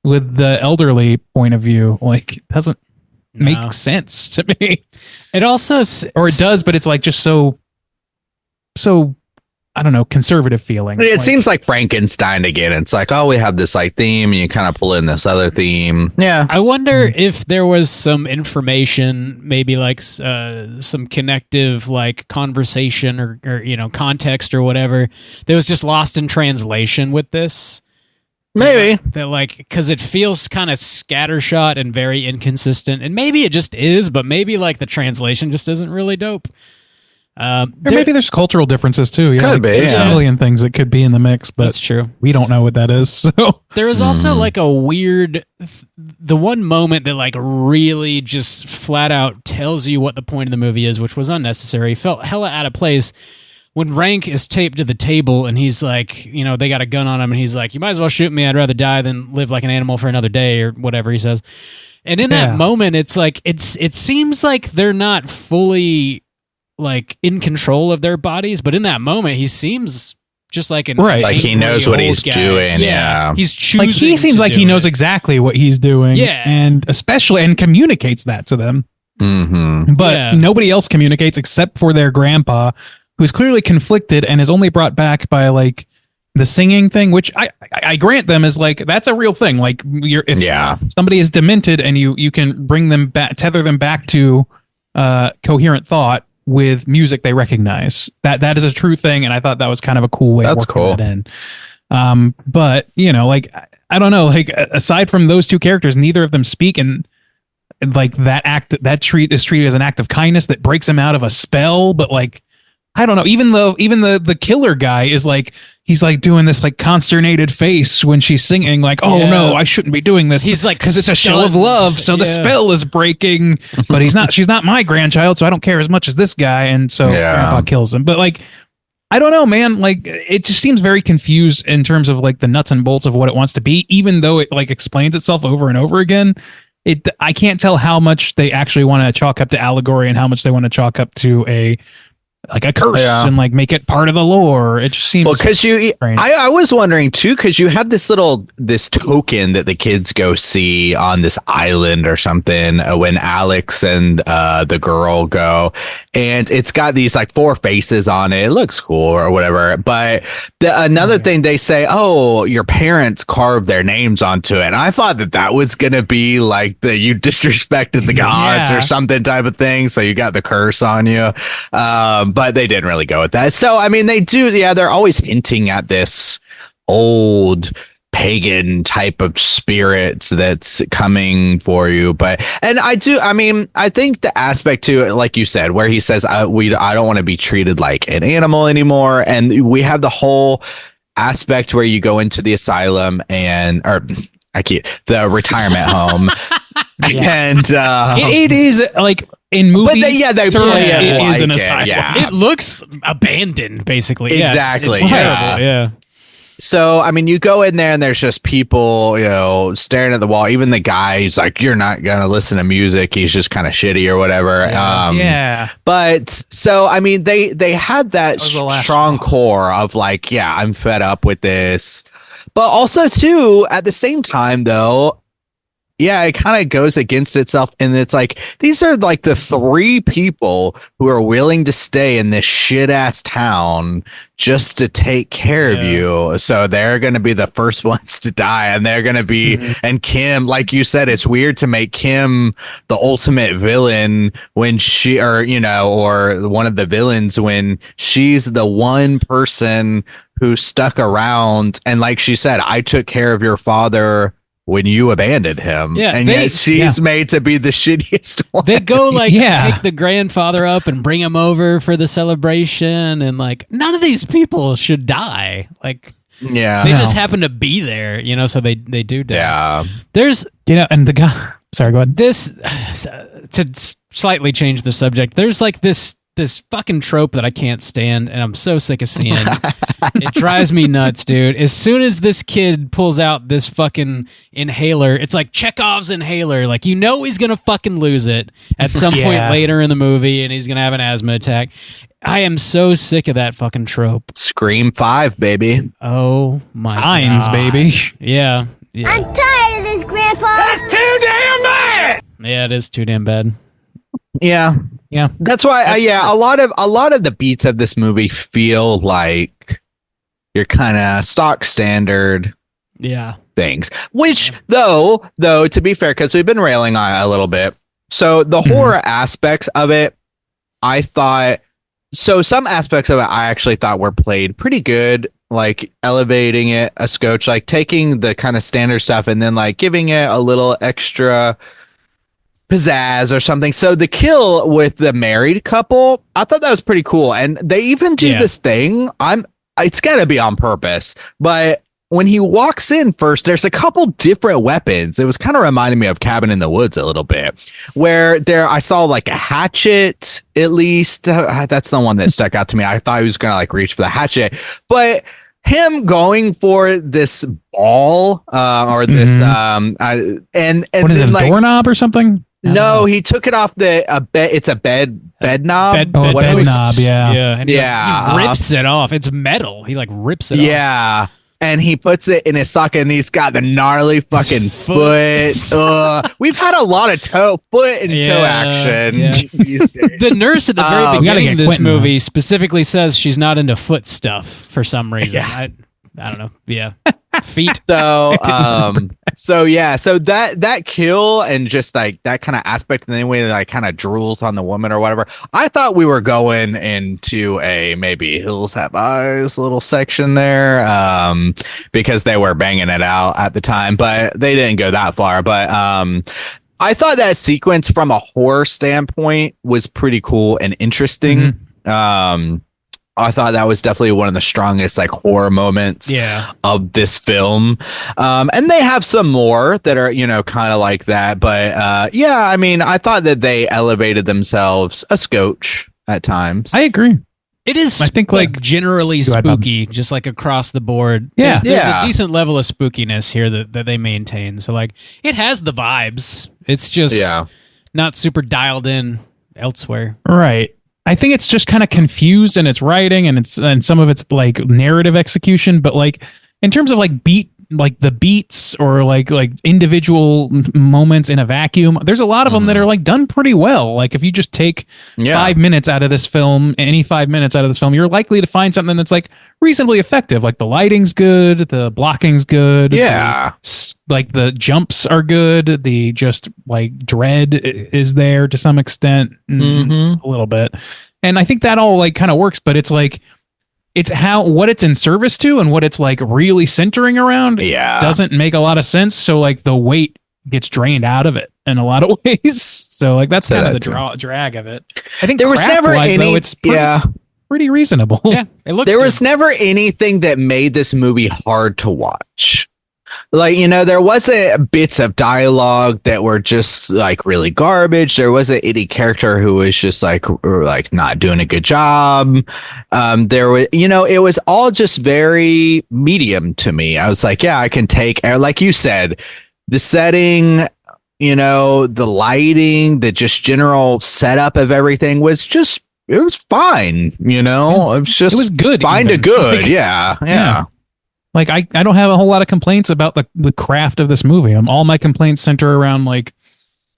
Speaker 3: the elderly point of view. Like, it doesn't make sense to me.
Speaker 1: It also,
Speaker 3: or it does, but it's like just so I don't know, conservative feeling.
Speaker 2: It seems like Frankenstein again. It's like, oh, we have this like theme, and you kind of pull in this other theme. Yeah.
Speaker 1: I wonder if there was some information, maybe like some connective like conversation or you know, context or whatever that was just lost in translation with this.
Speaker 2: Maybe.
Speaker 1: That like, because it feels kind of scattershot and very inconsistent, and maybe it just is, but maybe like the translation just isn't really dope.
Speaker 3: Or maybe there's cultural differences too. Yeah,
Speaker 2: could be.
Speaker 3: There's a million things that could be in the mix, but
Speaker 1: that's true.
Speaker 3: We don't know what that is. So
Speaker 1: there is also like a weird, the one moment that like really just flat out tells you what the point of the movie is, which was unnecessary, felt hella out of place. When Rank is taped to the table and he's like, you know, they got a gun on him and he's like, you might as well shoot me. I'd rather die than live like an animal for another day, or whatever he says. And in that moment, it's like, it seems like they're not fully like in control of their bodies, but in that moment he seems just like
Speaker 2: like he knows what he's doing. Yeah.
Speaker 1: He's choosing,
Speaker 3: like he seems like he knows
Speaker 1: it.
Speaker 3: exactly what he's doing.
Speaker 1: Yeah.
Speaker 3: And especially, and communicates that to them.
Speaker 2: Mm-hmm.
Speaker 3: But nobody else communicates except for their grandpa, who's clearly conflicted and is only brought back by like the singing thing, which I grant them is like, that's a real thing. Like if somebody is demented and you can bring them back, tether them back to coherent thought with music they recognize, that is a true thing, and I thought that was kind of a cool way of working that in. But you know, like I don't know, like aside from those two characters, neither of them speak, and like that is treated as an act of kindness that breaks him out of a spell. But like, I don't know, even the killer guy is like, he's like doing this like consternated face when she's singing, like, oh no, I shouldn't be doing this.
Speaker 1: He's like,
Speaker 3: because it's a show of love, so the spell is breaking. But she's not my grandchild, so I don't care as much as this guy, and so Grandpa kills him. But like, I don't know, man. Like, it just seems very confused in terms of like the nuts and bolts of what it wants to be, even though it like explains itself over and over again. I can't tell how much they actually want to chalk up to allegory and how much they want to chalk up to a like a curse
Speaker 2: Yeah.
Speaker 3: and like make it part of the lore. It just seems
Speaker 2: Well, because I was wondering too, because you have this token that the kids go see on this island or something when Alex and the girl go, and it's got these like 4 faces on it. It looks cool or whatever. But another thing they say, oh, your parents carved their names onto it. And I thought that was gonna be like you disrespected the gods or something type of thing, so you got the curse on you. But they didn't really go with that. So, I mean, they do. Yeah, they're always hinting at this old pagan type of spirit that's coming for you. And I think the aspect to it, like you said, where he says, I don't want to be treated like an animal anymore. And we have the whole aspect where you go into the asylum the retirement home. And
Speaker 3: it is like in movie,
Speaker 2: but they play it
Speaker 3: is an
Speaker 2: like
Speaker 3: asylum.
Speaker 1: It looks abandoned, basically.
Speaker 2: Exactly.
Speaker 1: It's terrible. Yeah.
Speaker 2: So, I mean, you go in there and there's just people, staring at the wall. Even the guy who's like, you're not going to listen to music. He's just kind of shitty or whatever. But so, I mean, they had that strong core of like, yeah, I'm fed up with this. But also, too, at the same time, though, yeah, it kind of goes against itself. And it's like, these are like the 3 people who are willing to stay in this shit ass town just to take care of you. So they're going to be the first ones to die. And they're going to be, and Kim, like you said, it's weird to make Kim the ultimate villain when or one of the villains when she's the one person who stuck around. And like she said, I took care of your father when you abandoned him. Yeah, and yet she's made to be the shittiest one.
Speaker 1: They go pick the grandfather up and bring him over for the celebration, and like none of these people should die. Like they just happen to be there, so they do die.
Speaker 2: Yeah.
Speaker 1: There's
Speaker 3: and the guy, sorry, go ahead.
Speaker 1: This to slightly change the subject, there's like this fucking trope that I can't stand, and I'm so sick of seeing. It drives me nuts, dude. As soon as this kid pulls out this fucking inhaler, it's like Chekhov's inhaler. Like, he's gonna fucking lose it at some point later in the movie, and he's gonna have an asthma attack. I am so sick of that fucking trope.
Speaker 2: Scream 5, baby.
Speaker 1: Oh my
Speaker 3: Signs,
Speaker 1: God.
Speaker 3: baby.
Speaker 1: Yeah.
Speaker 6: I'm tired of this, Grandpa.
Speaker 4: That's too damn bad!
Speaker 1: Yeah, it is too damn bad.
Speaker 2: Yeah. That's why. A lot of the beats of this movie feel like your kind of stock standard.
Speaker 1: Yeah.
Speaker 2: Things, which though, to be fair, because we've been railing on it a little bit. So the horror aspects of it, I thought. So some aspects of it, I actually thought were played pretty good. Like elevating it a scotch, like taking the kind of standard stuff and then like giving it a little extra pizzazz or something. So the kill with the married couple, I thought that was pretty cool. And they even do this thing. It's gotta be on purpose, but when he walks in first, there's a couple different weapons. It was kind of reminding me of Cabin in the Woods a little bit, where I saw like a hatchet, at least. That's the one that stuck out to me. I thought he was gonna like reach for the hatchet, but him going for this ball or this and
Speaker 3: what is
Speaker 1: then
Speaker 3: it,
Speaker 1: like
Speaker 3: doorknob or something?
Speaker 2: No, he took it off bed. It's a bed knob.
Speaker 3: Bed knob. Yeah.
Speaker 1: And he rips it off. It's metal. He like rips it off.
Speaker 2: Yeah. And he puts it in his socket, and he's got the gnarly fucking foot. We've had a lot of foot and toe action these days.
Speaker 1: The nurse at the very beginning of this movie specifically says she's not into foot stuff for some reason.
Speaker 2: Yeah.
Speaker 1: I don't know. Yeah. Feet.
Speaker 2: So that kill and just like that kind of aspect and the way that I kind of drools on the woman or whatever, I thought we were going into a maybe Hills Have Eyes little section there, because they were banging it out at the time, but they didn't go that far. But I thought that sequence from a horror standpoint was pretty cool and interesting. I thought that was definitely one of the strongest like horror moments of this film. And they have some more that are, kind of like that. But I mean, I thought that they elevated themselves a scotch at times.
Speaker 3: I agree.
Speaker 1: It is, I think, like generally spooky, just like across the board.
Speaker 3: Yeah.
Speaker 1: There's a decent level of spookiness here that they maintain. So like it has the vibes. It's just not super dialed in elsewhere.
Speaker 3: Right. I think it's just kind of confused in its writing and some of its like narrative execution, but like in terms of like the beats or like individual moments in a vacuum, there's a lot of them that are like done pretty well. Like if you just take 5 minutes out of this film, any 5 minutes out of this film, you're likely to find something that's like reasonably effective. Like the lighting's good, the blocking's good.
Speaker 2: Yeah.
Speaker 3: Like the jumps are good. The just like dread is there to some extent, a little bit. And I think that all like kind of works, but it's like, it's what it's in service to and what it's like really centering around doesn't make a lot of sense. So like the weight gets drained out of it in a lot of ways. So like that's kind of the drag of it. I think
Speaker 2: there was never any.
Speaker 3: Though, it's pretty reasonable.
Speaker 1: Yeah, it looks.
Speaker 2: There was never anything that made this movie hard to watch. Like, you know, there wasn't bits of dialogue that were just like really garbage. There wasn't any character who was just like not doing a good job. There was, you know, it was all just very medium to me. I was like, yeah, I can take, like you said, the setting, you know, the lighting, the just general setup of everything was just, it was fine. You know, it was just,
Speaker 3: it was good.
Speaker 2: Fine to good. Like, yeah.
Speaker 3: Like I don't have a whole lot of complaints about the craft of this movie. All my complaints center around like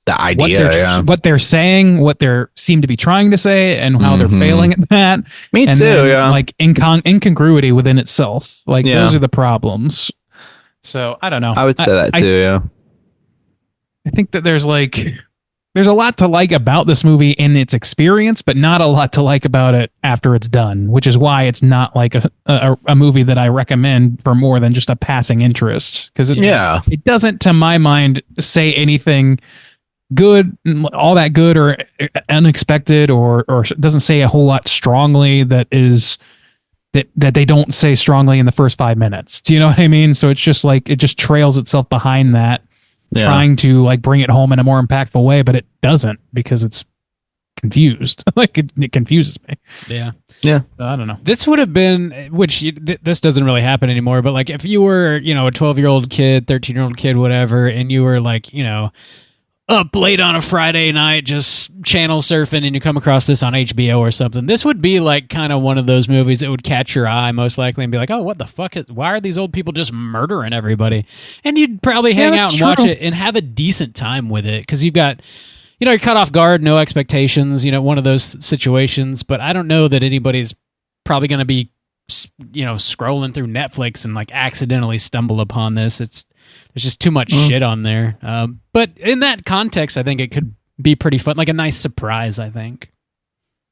Speaker 2: the idea,
Speaker 3: what they're saying, what they seem to be trying to say, and how they're failing at that.
Speaker 2: Me
Speaker 3: and
Speaker 2: too.
Speaker 3: Then, like incongruity within itself. Like those are the problems. So I don't know.
Speaker 2: I would say that too. Yeah.
Speaker 3: I think that there's a lot to like about this movie in its experience, but not a lot to like about it after it's done, which is why it's not like a movie that I recommend for more than just a passing interest. Because it doesn't, to my mind, say anything good, all that good or unexpected, or doesn't say a whole lot strongly that they don't say strongly in the first 5 minutes. Do you know what I mean? So it's just like, it just trails itself behind that. Trying to like bring it home in a more impactful way, but it doesn't because it's confused. Like it confuses me.
Speaker 1: Yeah.
Speaker 3: So, I don't know.
Speaker 1: This would have been, this doesn't really happen anymore, but like if you were, you know, a 12-year-old kid, 13-year-old kid, whatever, and you were like, you know, up late on a Friday night, just channel surfing, and you come across this on HBO or something, this would be like kind of one of those movies that would catch your eye most likely and be like, oh, what the fuck? Why are these old people just murdering everybody? And you'd probably hang out and watch it and have a decent time with it because you've got, you know, you're caught off guard, no expectations, you know, one of those situations. But I don't know that anybody's probably going to be, you know, scrolling through Netflix and like accidentally stumble upon this. There's just too much shit on there. But in that context, I think it could be pretty fun, like a nice surprise, I think.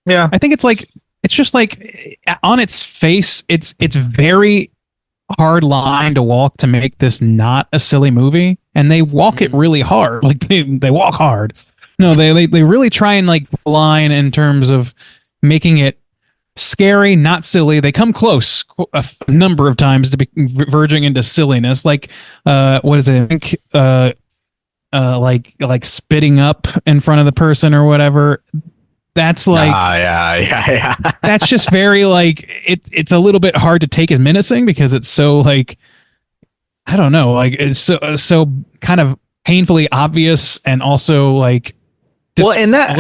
Speaker 2: Yeah.
Speaker 3: I think it's just like on its face, it's very hard line to walk to make this not a silly movie. And they walk it really hard. Like they walk hard. No, they really try and like line in terms of making it scary, not silly. They come close a number of times to be verging into silliness. Like, what is it? I think, like spitting up in front of the person or whatever. That's like,
Speaker 2: yeah.
Speaker 3: That's just very like it's a little bit hard to take as menacing because it's so like, I don't know, like it's so kind of painfully obvious and also like.
Speaker 2: Well, in that,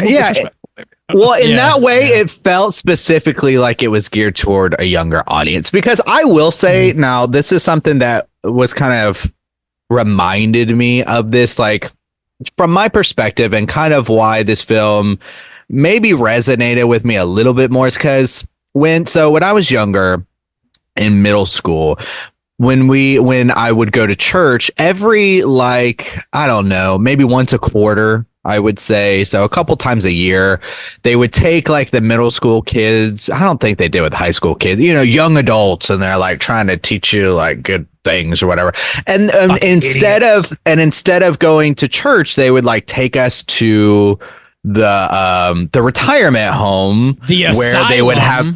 Speaker 2: that way, it felt specifically like it was geared toward a younger audience. Because I will say, now, this is something that was kind of reminded me of this, like, from my perspective, and kind of why this film maybe resonated with me a little bit more is because when I was younger in middle school, when I would go to church every, like, I don't know, maybe once a quarter, I would say, so a couple times a year, they would take like the middle school kids. I don't think they did with high school kids, you know, young adults, and they're like trying to teach you like good things or whatever. And instead of going to church, they would like take us to the retirement home, where they would have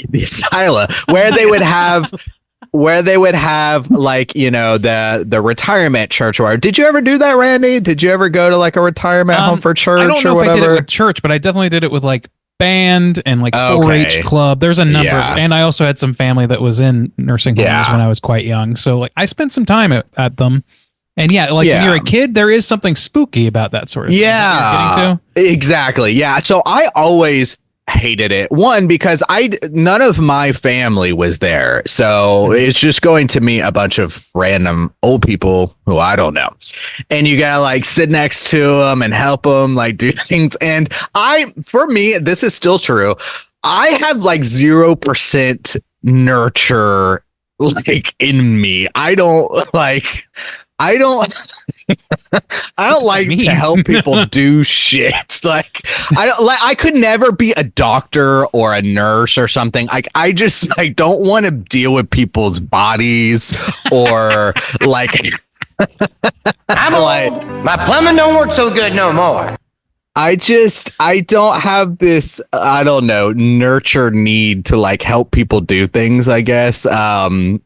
Speaker 2: the asylum, where they would have like, you know, the retirement church. Or did you ever do that, Randy? Did you ever go to like a retirement home for church?
Speaker 3: I don't know
Speaker 2: or
Speaker 3: if
Speaker 2: whatever?
Speaker 3: I did it with church, but I definitely did it with like band and like 4-H club. There's a number, and I also had some family that was in nursing homes when I was quite young. So like I spent some time at them. And when you're a kid, there is something spooky about that sort of thing.
Speaker 2: Yeah, exactly. Yeah. So I always hated it. One, because none of my family was there. So it's just going to meet a bunch of random old people who I don't know. And you gotta like sit next to them and help them like do things. And for me, this is still true. I have like 0% nurture like in me. I don't like to help people do shit. Like I could never be a doctor or a nurse or something. Like I just like don't want to deal with people's bodies or like
Speaker 7: I'm like my plumbing don't work so good no more.
Speaker 2: I don't have this, I don't know, nurture need to like help people do things, I guess.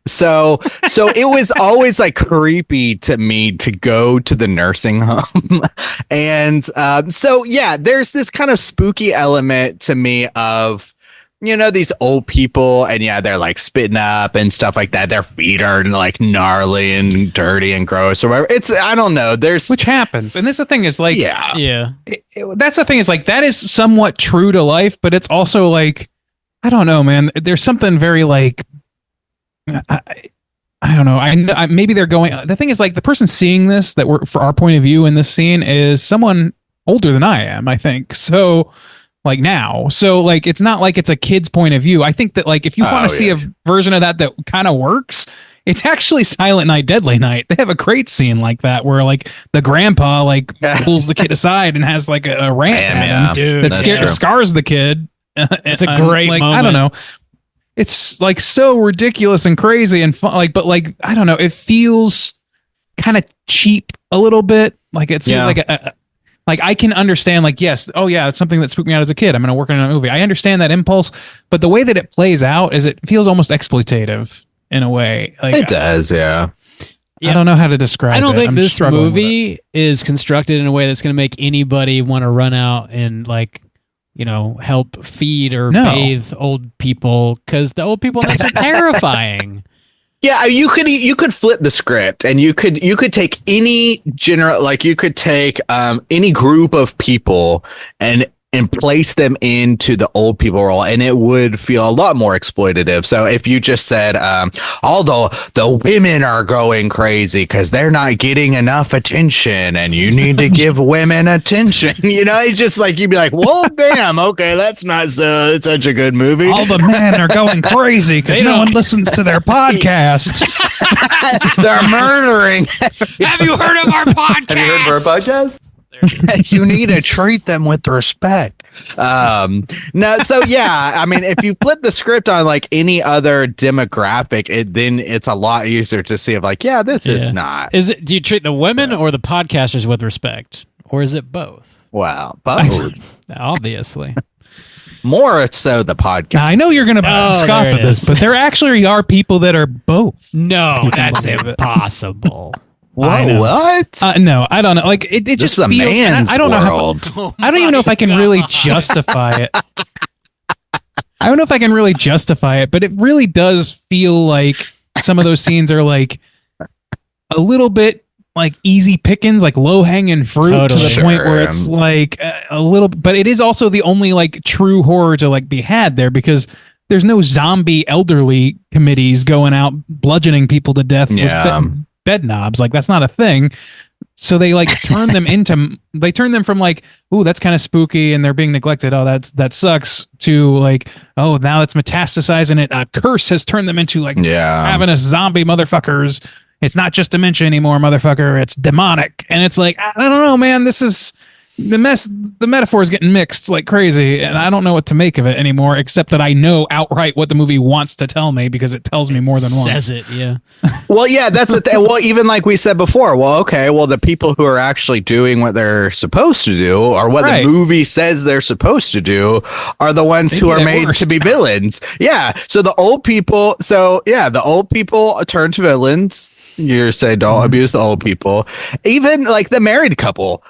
Speaker 2: So it was always like creepy to me to go to the nursing home. And so, yeah, there's this kind of spooky element to me of, you know, these old people, and yeah, they're like spitting up and stuff like that. Their feet are like gnarly and dirty and gross or whatever. It's, I don't know.
Speaker 3: Which happens. And this the thing is like,
Speaker 1: yeah.
Speaker 3: That's the thing is like, that is somewhat true to life, but it's also like, I don't know, man. There's something very like, I don't know. I maybe they're going, the thing is like the person seeing this that we're, for our point of view in this scene is someone older than I am, I think. So, like now. So like it's not like it's a kid's point of view. I think that like if you want to see a version of that kind of works, it's actually Silent Night, Deadly Night. They have a great scene like that where like the grandpa like pulls the kid aside and has like a rant at him
Speaker 1: dude,
Speaker 3: that scars the kid.
Speaker 1: It's a great
Speaker 3: like,
Speaker 1: moment.
Speaker 3: I don't know. It's like so ridiculous and crazy and fun, like, but like I don't know. It feels kind of cheap a little bit. Like it feels like a like I can understand, like, yes, oh yeah, it's something that spooked me out as a kid. I'm going to work on a movie. I understand that impulse, but the way that it plays out is it feels almost exploitative in a way. Like,
Speaker 2: it does, yeah.
Speaker 3: I don't know how to describe it.
Speaker 1: I don't think
Speaker 3: I'm
Speaker 1: this movie is constructed in a way that's going to make anybody want to run out and like, you know, help feed or bathe old people, because the old people in this are terrifying.
Speaker 2: Yeah, you could flip the script, and you could take any you could take any group of people and place them into the old people role, and it would feel a lot more exploitative. So if you just said, although the women are going crazy because they're not getting enough attention and you need to give women attention, you know, it's just like, you'd be like, well, damn, okay, that's not such a good movie.
Speaker 3: All the men are going crazy because no one listens to their podcast.
Speaker 2: They're murdering.
Speaker 1: Have you heard of our podcast?
Speaker 7: Have you heard of our podcast?
Speaker 2: You need to treat them with respect. No, so yeah, I mean, if you flip the script on like any other demographic, then it's a lot easier to see of like, yeah, this is not.
Speaker 1: Is it? Do you treat the women or the podcasters with respect, or is it both?
Speaker 2: Wow, both.
Speaker 1: Obviously.
Speaker 2: More so the podcast.
Speaker 3: Now, I know you're going to scoff at this, but there actually are people that are both.
Speaker 1: No, that's impossible.
Speaker 2: Whoa, what?
Speaker 3: No, I don't know. Like it just
Speaker 2: is a
Speaker 3: feels,
Speaker 2: man's
Speaker 3: I don't
Speaker 2: world.
Speaker 3: know. I don't even know if I can really justify it. I don't know if I can really justify it, but it really does feel like some of those scenes are like a little bit like easy pickings, like low hanging fruit to the point where it's like a little. But it is also the only like true horror to like be had there, because there's no zombie elderly committees going out bludgeoning people to death with bed knobs. Like that's not a thing. So they like turn them from like, ooh, that's kind of spooky and they're being neglected, oh, that sucks, to like, oh, now it's metastasizing it. A curse has turned them into like ravenous zombie motherfuckers. It's not just dementia anymore, motherfucker. It's demonic. And it's like, I don't know, man. This is the metaphor is getting mixed like crazy, and I don't know what to make of it anymore, except that I know outright what the movie wants to tell me because it tells me more than once.
Speaker 1: Says it, yeah.
Speaker 2: Well, yeah, that's the thing. Well, even like we said before, well, okay, well, the people who are actually doing what they're supposed to do, or what the movie says they're supposed to do, are the ones who are made to be villains. Yeah. So the old people, the old people turn to villains. You're saying don't abuse the old people. Even like the married couple.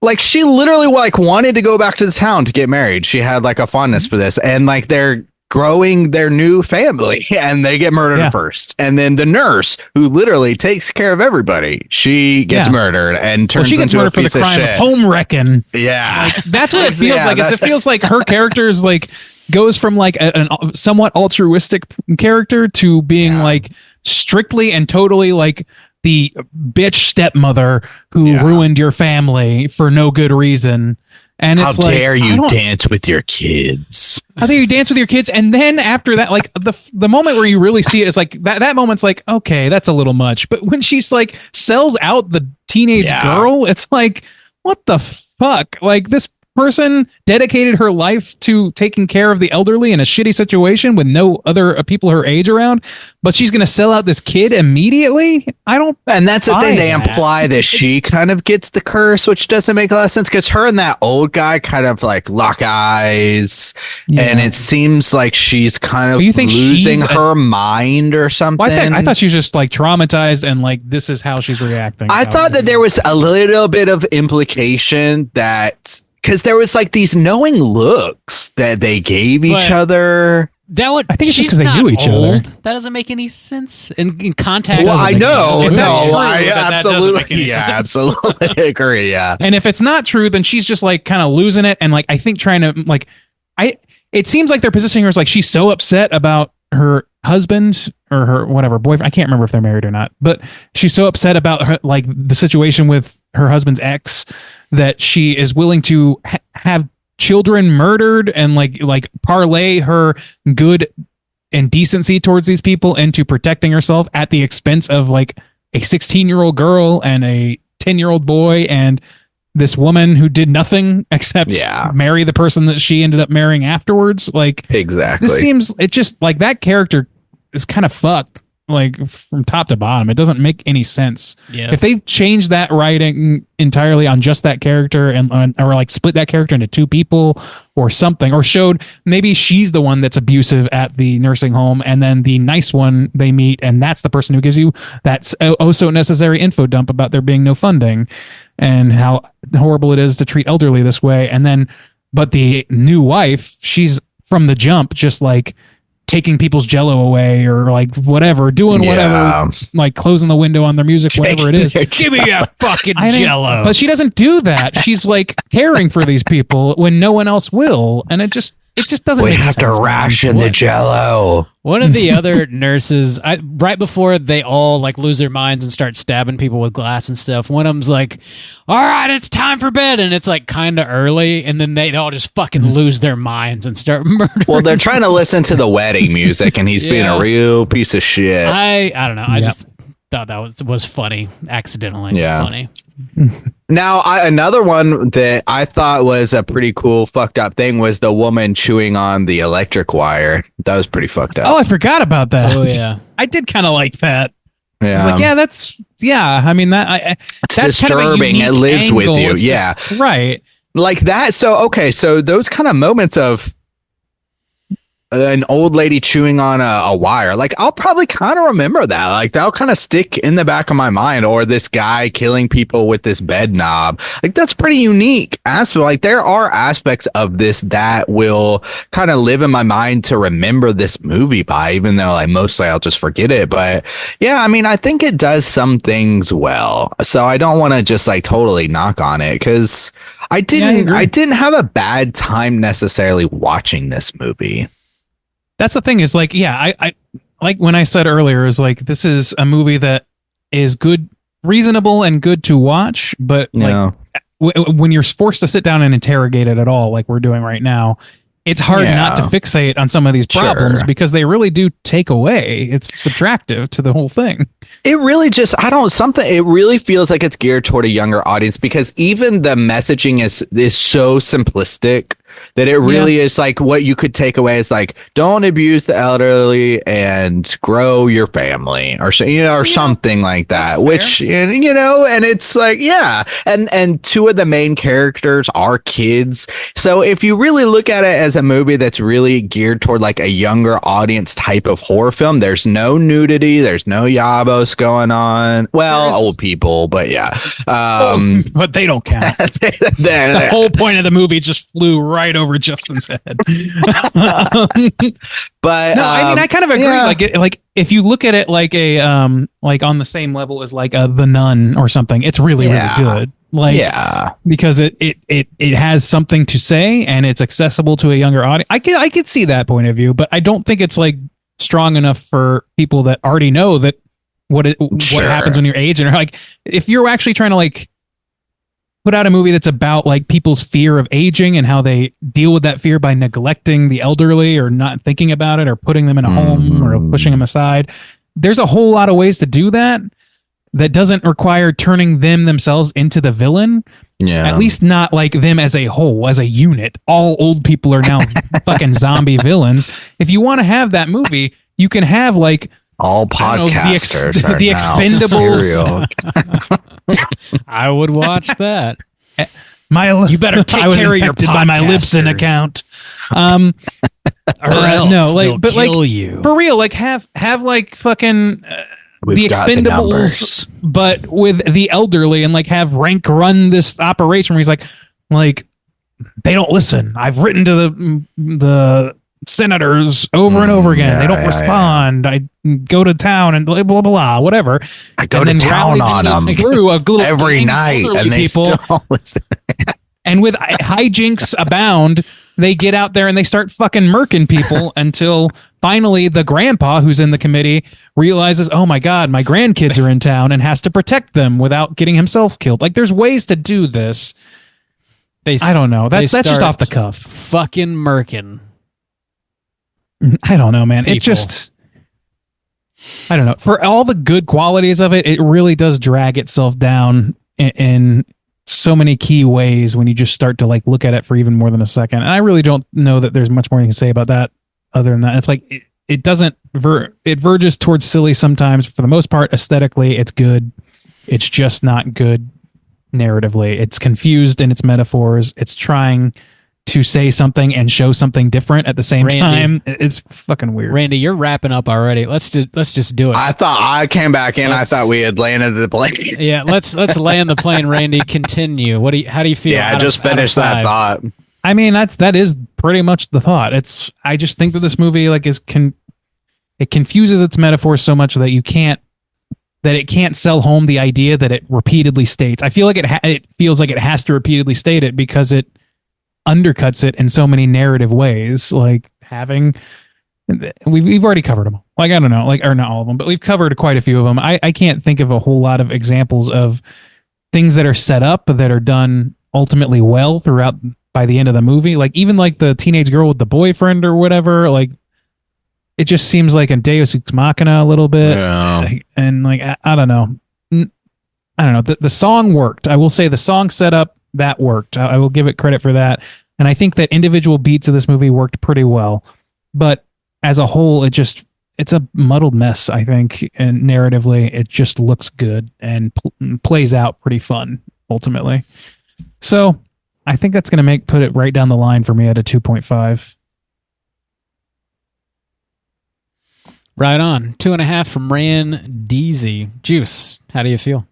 Speaker 2: Like she literally like wanted to go back to the town to get married. She had like a fondness for this, and like they're growing their new family, and they get murdered first. And then the nurse, who literally takes care of everybody, she gets murdered and turns
Speaker 3: she gets
Speaker 2: into
Speaker 3: murdered
Speaker 2: a piece
Speaker 3: for the crime
Speaker 2: of shit.
Speaker 3: home wrecking.
Speaker 2: Yeah,
Speaker 3: like, that's what it feels like. It feels like her character is like goes from like a somewhat altruistic character to being like strictly and totally like the bitch stepmother who ruined your family for no good reason. And it's
Speaker 2: how dare you dance with your kids?
Speaker 3: How dare you dance with your kids? And then after that, like the moment where you really see it is like that moment's like, okay, that's a little much. But when she's like sells out the teenage girl, it's like, what the fuck? Like this person dedicated her life to taking care of the elderly in a shitty situation with no other people her age around, but she's going to sell out this kid immediately.
Speaker 2: And that's the thing, they imply that she kind of gets the curse, which doesn't make a lot of sense because her and that old guy kind of like lock eyes, and it seems like she's kind of losing her mind or something.
Speaker 3: Well, I thought she was just like traumatized and like this is how she's reacting.
Speaker 2: I thought that there was a little bit of implication that because there was like these knowing looks that they gave each other.
Speaker 1: That would.
Speaker 3: I think it's just because they knew each other.
Speaker 1: That doesn't make any sense in context.
Speaker 2: Well, I know. I
Speaker 3: absolutely,
Speaker 2: absolutely agree. Yeah.
Speaker 3: And if it's not true, then she's just like kind of losing it, and like I think trying to like, it seems like they're positioning her as like she's so upset about her husband or her whatever boyfriend. I can't remember if they're married or not, but she's so upset about her, like the situation with her husband's ex that she is willing to have children murdered and like parlay her good and decency towards these people into protecting herself at the expense of like a 16-year-old girl and a 10-year-old boy and this woman who did nothing except marry the person that she ended up marrying afterwards. Like
Speaker 2: exactly.
Speaker 3: This seems it just like that character is kind of fucked. Like from top to bottom, it doesn't make any sense.
Speaker 1: Yeah.
Speaker 3: If they changed that writing entirely on just that character and or like split that character into two people or something, or showed maybe she's the one that's abusive at the nursing home and then the nice one they meet and that's the person who gives you that oh so necessary info dump about there being no funding and how horrible it is to treat elderly this way. And then, but the new wife, she's from the jump just like taking people's jello away or like whatever, doing whatever, like closing the window on their music, whatever it is.
Speaker 1: Give me your fucking jello.
Speaker 3: But she doesn't do that. She's like caring for these people when no one else will. And it just doesn't make sense.
Speaker 2: We have to ration the jello.
Speaker 1: One of the other nurses, right before they all like lose their minds and start stabbing people with glass and stuff, one of them's like, all right, it's time for bed. And it's like kind of early. And then they all just fucking lose their minds and start murdering.
Speaker 2: Well, they're trying to listen to the wedding music and he's being a real piece of shit.
Speaker 1: I don't know. I just thought that was funny. Accidentally funny.
Speaker 2: Now, another one that I thought was a pretty cool fucked up thing was the woman chewing on the electric wire. That was pretty fucked up.
Speaker 3: Oh, I forgot about that.
Speaker 1: Oh, yeah.
Speaker 3: I did kind of like that.
Speaker 2: Yeah.
Speaker 3: I was like, I mean,
Speaker 2: it's
Speaker 3: that's
Speaker 2: disturbing.
Speaker 3: Kind of
Speaker 2: it lives
Speaker 3: angle.
Speaker 2: with you.
Speaker 3: It's
Speaker 2: yeah.
Speaker 3: Right.
Speaker 2: Like that. So those kind of moments of an old lady chewing on a wire, like I'll probably kind of remember that. Like that'll kind of stick in the back of my mind. Or this guy killing people with this bed knob. Like that's pretty unique. Like there are aspects of this that will kind of live in my mind to remember this movie by, even though like mostly I'll just forget it. But yeah, I mean, I think it does some things well. So I don't want to just like totally knock on it because I didn't have a bad time necessarily watching this movie.
Speaker 3: That's the thing is like, I like when I said earlier is like, this is a movie that is good, reasonable and good to watch. But like when you're forced to sit down and interrogate it at all, like we're doing right now, it's hard not to fixate on some of these problems because they really do take away. It's subtractive to the whole thing.
Speaker 2: It really just, it really feels like it's geared toward a younger audience because even the messaging is so simplistic that it really is like what you could take away is like, don't abuse the elderly and grow your family or something like that, which, and it's like, and two of the main characters are kids. So if you really look at it as a movie that's really geared toward like a younger audience type of horror film, there's no nudity, there's no yabos going on. Well, old people, but
Speaker 3: but they don't count. The whole point of the movie just flew right right over Justin's head.
Speaker 2: But
Speaker 3: no, I mean, I kind of agree.
Speaker 2: yeah.
Speaker 3: Like if you look at it like a like on the same level as like The Nun or something, it's really really good. Like because it has something to say and it's accessible to a younger audience. I could see that point of view, but I don't think it's like strong enough for people that already know that what happens when you're aging. Or like if you're actually trying to like put out a movie that's about like people's fear of aging and how they deal with that fear by neglecting the elderly or not thinking about it or putting them in a home or pushing them aside. There's a whole lot of ways to do that doesn't require turning them themselves into the villain. Yeah. At least not like them as a whole, as a unit. All old people are now fucking zombie villains. If you want to have that movie, you can have like
Speaker 2: all podcasters
Speaker 3: the Expendables.
Speaker 1: I would watch that.
Speaker 3: You
Speaker 1: better take care of your podcasters.
Speaker 3: By my Libsyn account.
Speaker 1: Or else
Speaker 3: no, like, but
Speaker 1: kill
Speaker 3: like
Speaker 1: you.
Speaker 3: For real, like have like fucking the Expendables, but with the elderly, and like have Rank run this operation where he's like they don't listen. I've written to the senators over and over again. They don't respond. I go to town and blah, blah, blah, whatever.
Speaker 2: I go to town on them every night and they still listen.
Speaker 3: And with hijinks abound, they get out there and they start fucking murking people until finally the grandpa who's in the committee realizes, oh my God, my grandkids are in town and has to protect them without getting himself killed. Like there's ways to do this. I don't know. That's just off the cuff.
Speaker 1: Fucking murking.
Speaker 3: I don't know, man.
Speaker 1: People.
Speaker 3: It just, I don't know. For all the good qualities of it, it really does drag itself down in so many key ways when you just start to like look at it for even more than a second. And I really don't know that there's much more you can say about that other than that. It's like, it doesn't, it verges towards silly sometimes. For the most part, aesthetically, it's good. It's just not good narratively. It's confused in its metaphors. It's trying to say something and show something different at the same time. It's fucking weird.
Speaker 1: Randy, you're wrapping up already. Let's just do it.
Speaker 2: I thought I came back in. I thought we had landed the plane.
Speaker 1: Yeah, let's land the plane, Randy. Continue. How do you feel?
Speaker 2: Yeah, I just finished that thought.
Speaker 3: I mean, that is pretty much the thought. I just think that this movie like it confuses its metaphors so much that it can't sell home the idea that it repeatedly states. I feel like it feels like it has to repeatedly state it because it undercuts it in so many narrative ways. Like we've already covered them. Like I don't know, like or not all of them, but we've covered quite a few of them. I can't think of a whole lot of examples of things that are set up that are done ultimately well throughout by the end of the movie. Like even like the teenage girl with the boyfriend or whatever. Like it just seems like a Deus Ex Machina a little bit.
Speaker 2: Yeah.
Speaker 3: And like I don't know. I don't know. The song worked. I will say the song setup that worked. I will give it credit for that. And I think that individual beats of this movie worked pretty well. But as a whole, it's a muddled mess, I think. And narratively, it just looks good and plays out pretty fun, ultimately. So I think that's going to put it right down the line for me at a 2.5.
Speaker 1: Right on. 2.5 from Ran Deasy. Juice, how do you feel?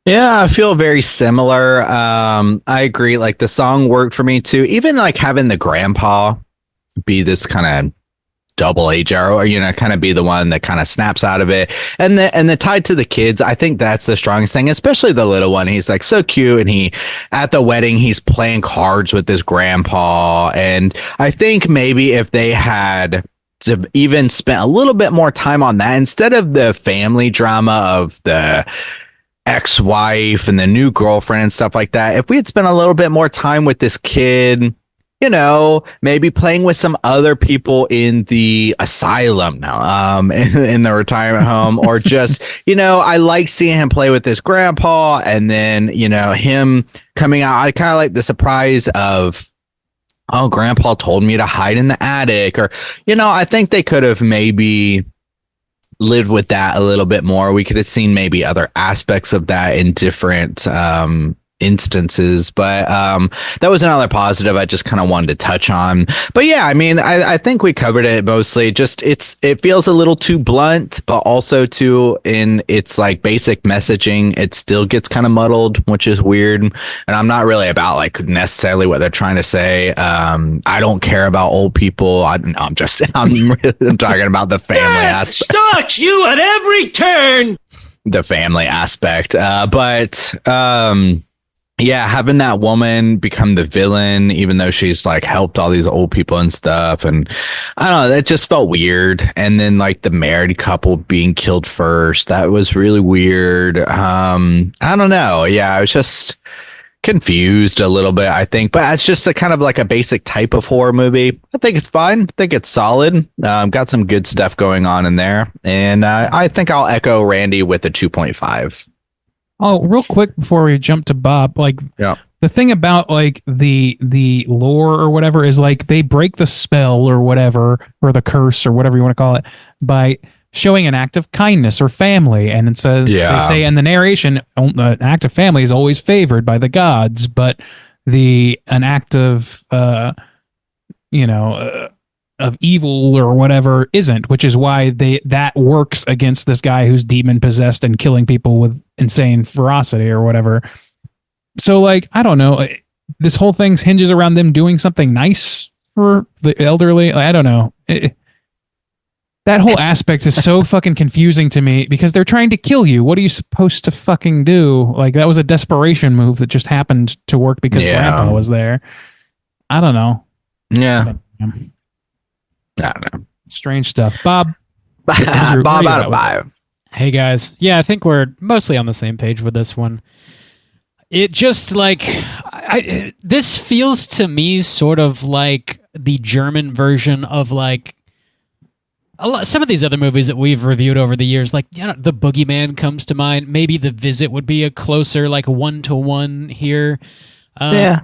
Speaker 2: Yeah, I feel very similar. I agree. Like the song worked for me too. Even like having the grandpa be this kind of double agent, or kind of be the one that kind of snaps out of it, and the tied to the kids. I think that's the strongest thing, especially the little one. He's like so cute, and at the wedding he's playing cards with his grandpa. And I think maybe if they had to even spent a little bit more time on that instead of the family drama of the ex-wife and the new girlfriend and stuff like that, if we had spent a little bit more time with this kid, maybe playing with some other people in the asylum now, in the retirement home, or just, I like seeing him play with his grandpa, and then, him coming out. I kind of like the surprise of, oh, grandpa told me to hide in the attic, or, I think they could have maybe lived with that a little bit more. We could have seen maybe other aspects of that in different instances, but that was another positive I just kind of wanted to touch on. But yeah, I mean, I think we covered it mostly. Just it feels a little too blunt, but also too in its like basic messaging, it still gets kind of muddled, which is weird. And I'm not really about like necessarily what they're trying to say. I don't care about old people. I'm talking about the family aspect.
Speaker 4: Stalks you at every turn.
Speaker 2: The family aspect, but yeah, having that woman become the villain, even though she's like helped all these old people and stuff. And I don't know, that just felt weird. And then like the married couple being killed first, that was really weird. I don't know. Yeah, I was just confused a little bit, I think, but it's just a kind of like a basic type of horror movie. I think it's fine. I think it's solid. Got some good stuff going on in there. And I think I'll echo Randy with a 2.5.
Speaker 3: Oh, real quick before we jump to Bob, like the thing about like the lore or whatever is like they break the spell or whatever, or the curse or whatever you want to call it, by showing an act of kindness or family. And it says, they say in the narration, an act of family is always favored by the gods, but an act of, of evil or whatever isn't, which is why that works against this guy who's demon possessed and killing people with insane ferocity or whatever. So like, I don't know, this whole thing hinges around them doing something nice for the elderly. I don't know. That whole aspect is so fucking confusing to me because they're trying to kill you. What are you supposed to fucking do? Like that was a desperation move that just happened to work because Grandpa was there. I don't know.
Speaker 2: Yeah. I don't know.
Speaker 3: Strange stuff. Bob.
Speaker 2: Bob out of 5.
Speaker 1: Hey guys. Yeah, I think we're mostly on the same page with this one. It just like this feels to me sort of like the German version of like some of these other movies that we've reviewed over the years, like The Boogeyman comes to mind. Maybe The Visit would be a closer like 1-to-1 here.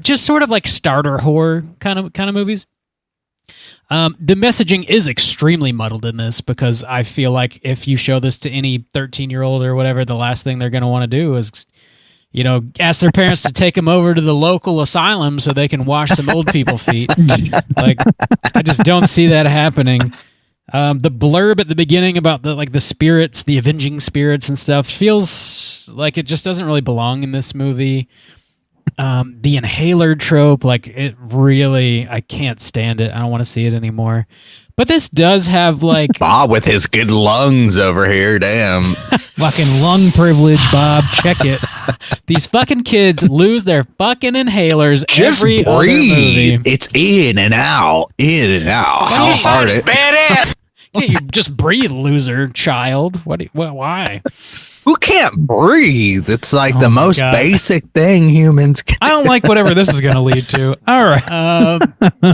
Speaker 1: Just sort of like starter horror kind of movies. The messaging is extremely muddled in this because I feel like if you show this to any 13-year-old or whatever, the last thing they're going to want to do is, ask their parents to take them over to the local asylum so they can wash some old people feet. Like, I just don't see that happening. The blurb at the beginning about the spirits, the avenging spirits and stuff feels like it just doesn't really belong in this movie. The inhaler trope, like it really, I can't stand it. I don't want to see it anymore. But this does have like
Speaker 2: Bob with his good lungs over here. Damn.
Speaker 3: Fucking lung privilege, Bob. Check it.
Speaker 1: These fucking kids lose their fucking inhalers
Speaker 2: just
Speaker 1: every other movie.
Speaker 2: It's in and out, in and out. How hard it?
Speaker 7: Badass.
Speaker 1: Can't you just breathe, loser child? Why?
Speaker 2: Who can't breathe? It's like the most basic thing humans can.
Speaker 3: I don't like whatever this is going to lead to. All right.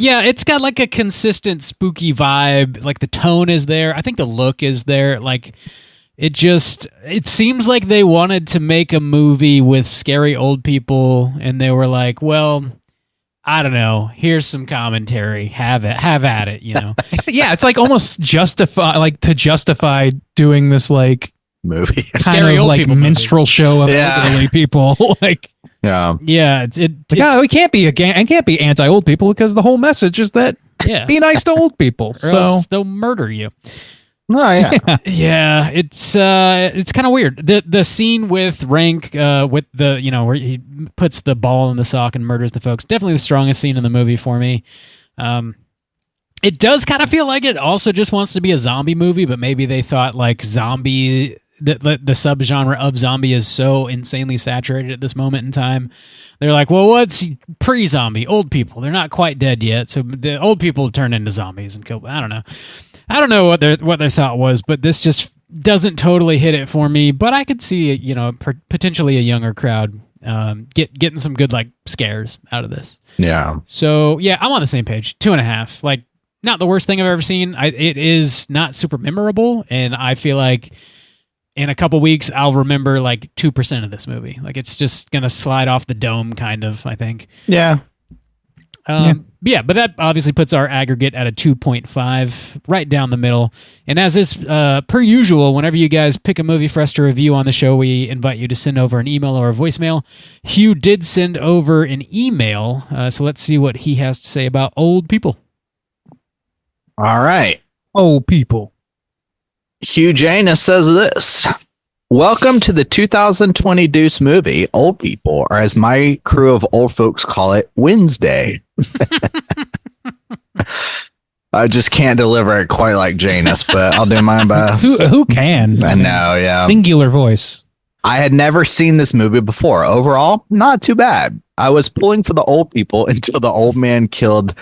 Speaker 1: Yeah, it's got like a consistent spooky vibe. Like the tone is there. I think the look is there. Like it seems like they wanted to make a movie with scary old people and they were like, well, I don't know. Here's some commentary. Have at it,
Speaker 3: Yeah, it's like almost justify doing this like
Speaker 2: movie
Speaker 3: kind of like minstrel show of elderly people. Like we can't be anti-old people because the whole message is that be nice to old people.
Speaker 1: Or else they'll murder you.
Speaker 2: Oh yeah.
Speaker 1: Yeah, it's kind of weird. The scene with Rank with the where he puts the ball in the sock and murders the folks, definitely the strongest scene in the movie for me. It does kind of feel like it also just wants to be a zombie movie, but maybe they thought like zombie the subgenre of zombie is so insanely saturated at this moment in time. They're like, well, what's pre-zombie? Old people. They're not quite dead yet, so the old people turn into zombies and kill. I don't know what their thought was, but this just doesn't totally hit it for me. But I could see potentially a younger crowd getting some good like scares out of this.
Speaker 2: Yeah.
Speaker 1: So yeah, I'm on the same page. 2.5. Like not the worst thing I've ever seen. It is not super memorable, and I feel like in a couple weeks I'll remember like 2% of this movie. Like it's just gonna slide off the dome, kind of. I think.
Speaker 2: Yeah.
Speaker 1: Yeah, but that obviously puts our aggregate at a 2.5, right down the middle. And as is per usual, whenever you guys pick a movie for us to review on the show, we invite you to send over an email or a voicemail. Hugh did send over an email, so let's see what he has to say about Old People.
Speaker 2: All right.
Speaker 3: Old People.
Speaker 2: Hugh Janus says this. Welcome to the 2020 Deuce movie, Old People, or as my crew of old folks call it, Wednesday. I just can't deliver it quite like Janus, but I'll do my best.
Speaker 3: Who can?
Speaker 2: I know, yeah.
Speaker 3: Singular voice.
Speaker 2: I had never seen this movie before. Overall, not too bad. I was pulling for the old people until the old man killed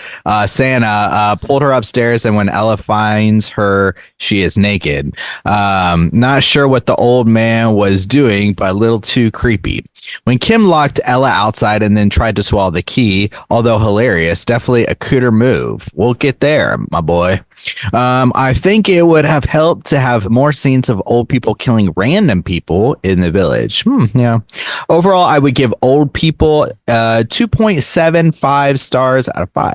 Speaker 2: Santa, pulled her upstairs, and when Ella finds her, she is naked. Not sure what the old man was doing, but a little too creepy. When Kim locked Ella outside and then tried to swallow the key, although hilarious, definitely a Cooter move. We'll get there, my boy. I think it would have helped to have more scenes of old people killing random people in the village. Yeah. Overall, I would give Old People 2.75 stars out of 5.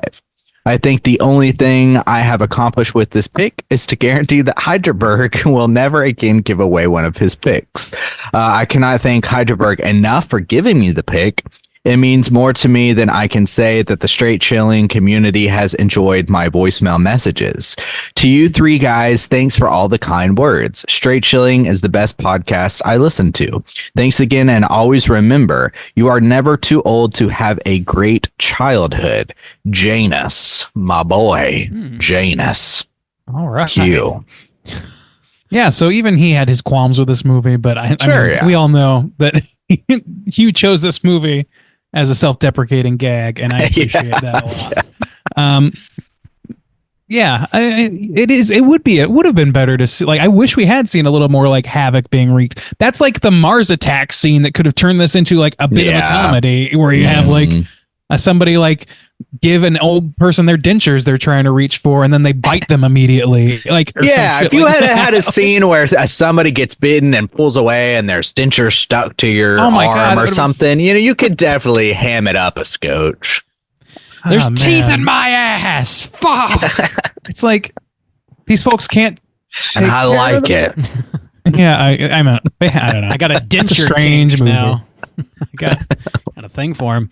Speaker 2: I think the only thing I have accomplished with this pick is to guarantee that Hyderberg will never again give away one of his picks. I cannot thank Hyderberg enough for giving me the pick. It means more to me than I can say that the Straight Chilling community has enjoyed my voicemail messages. To you three guys, thanks for all the kind words. Straight Chilling is the best podcast I listen to. Thanks again, and always remember, you are never too old to have a great childhood. Janus, my boy. Janus.
Speaker 3: All right.
Speaker 2: Hugh.
Speaker 3: Yeah, so even he had his qualms with this movie, but I mean, we all know that Hugh chose this movie as a self-deprecating gag, and I appreciate that a lot. It would have been better to see. Like, I wish we had seen a little more like havoc being wreaked. That's like the Mars attack scene that could have turned this into like a bit of a comedy, where you have like somebody like give an old person their dentures they're trying to reach for, and then they bite them immediately. Like,
Speaker 2: if you had a scene where somebody gets bitten and pulls away and their dentures stuck to your arm or something, you could definitely ham it up a scotch.
Speaker 1: There's teeth in my ass. Fuck.
Speaker 3: It's like these folks can't.
Speaker 2: And I like it.
Speaker 3: Yeah, I don't know.
Speaker 1: I got a denture
Speaker 3: strange
Speaker 1: kink
Speaker 3: movie.
Speaker 1: now. I got a thing for him.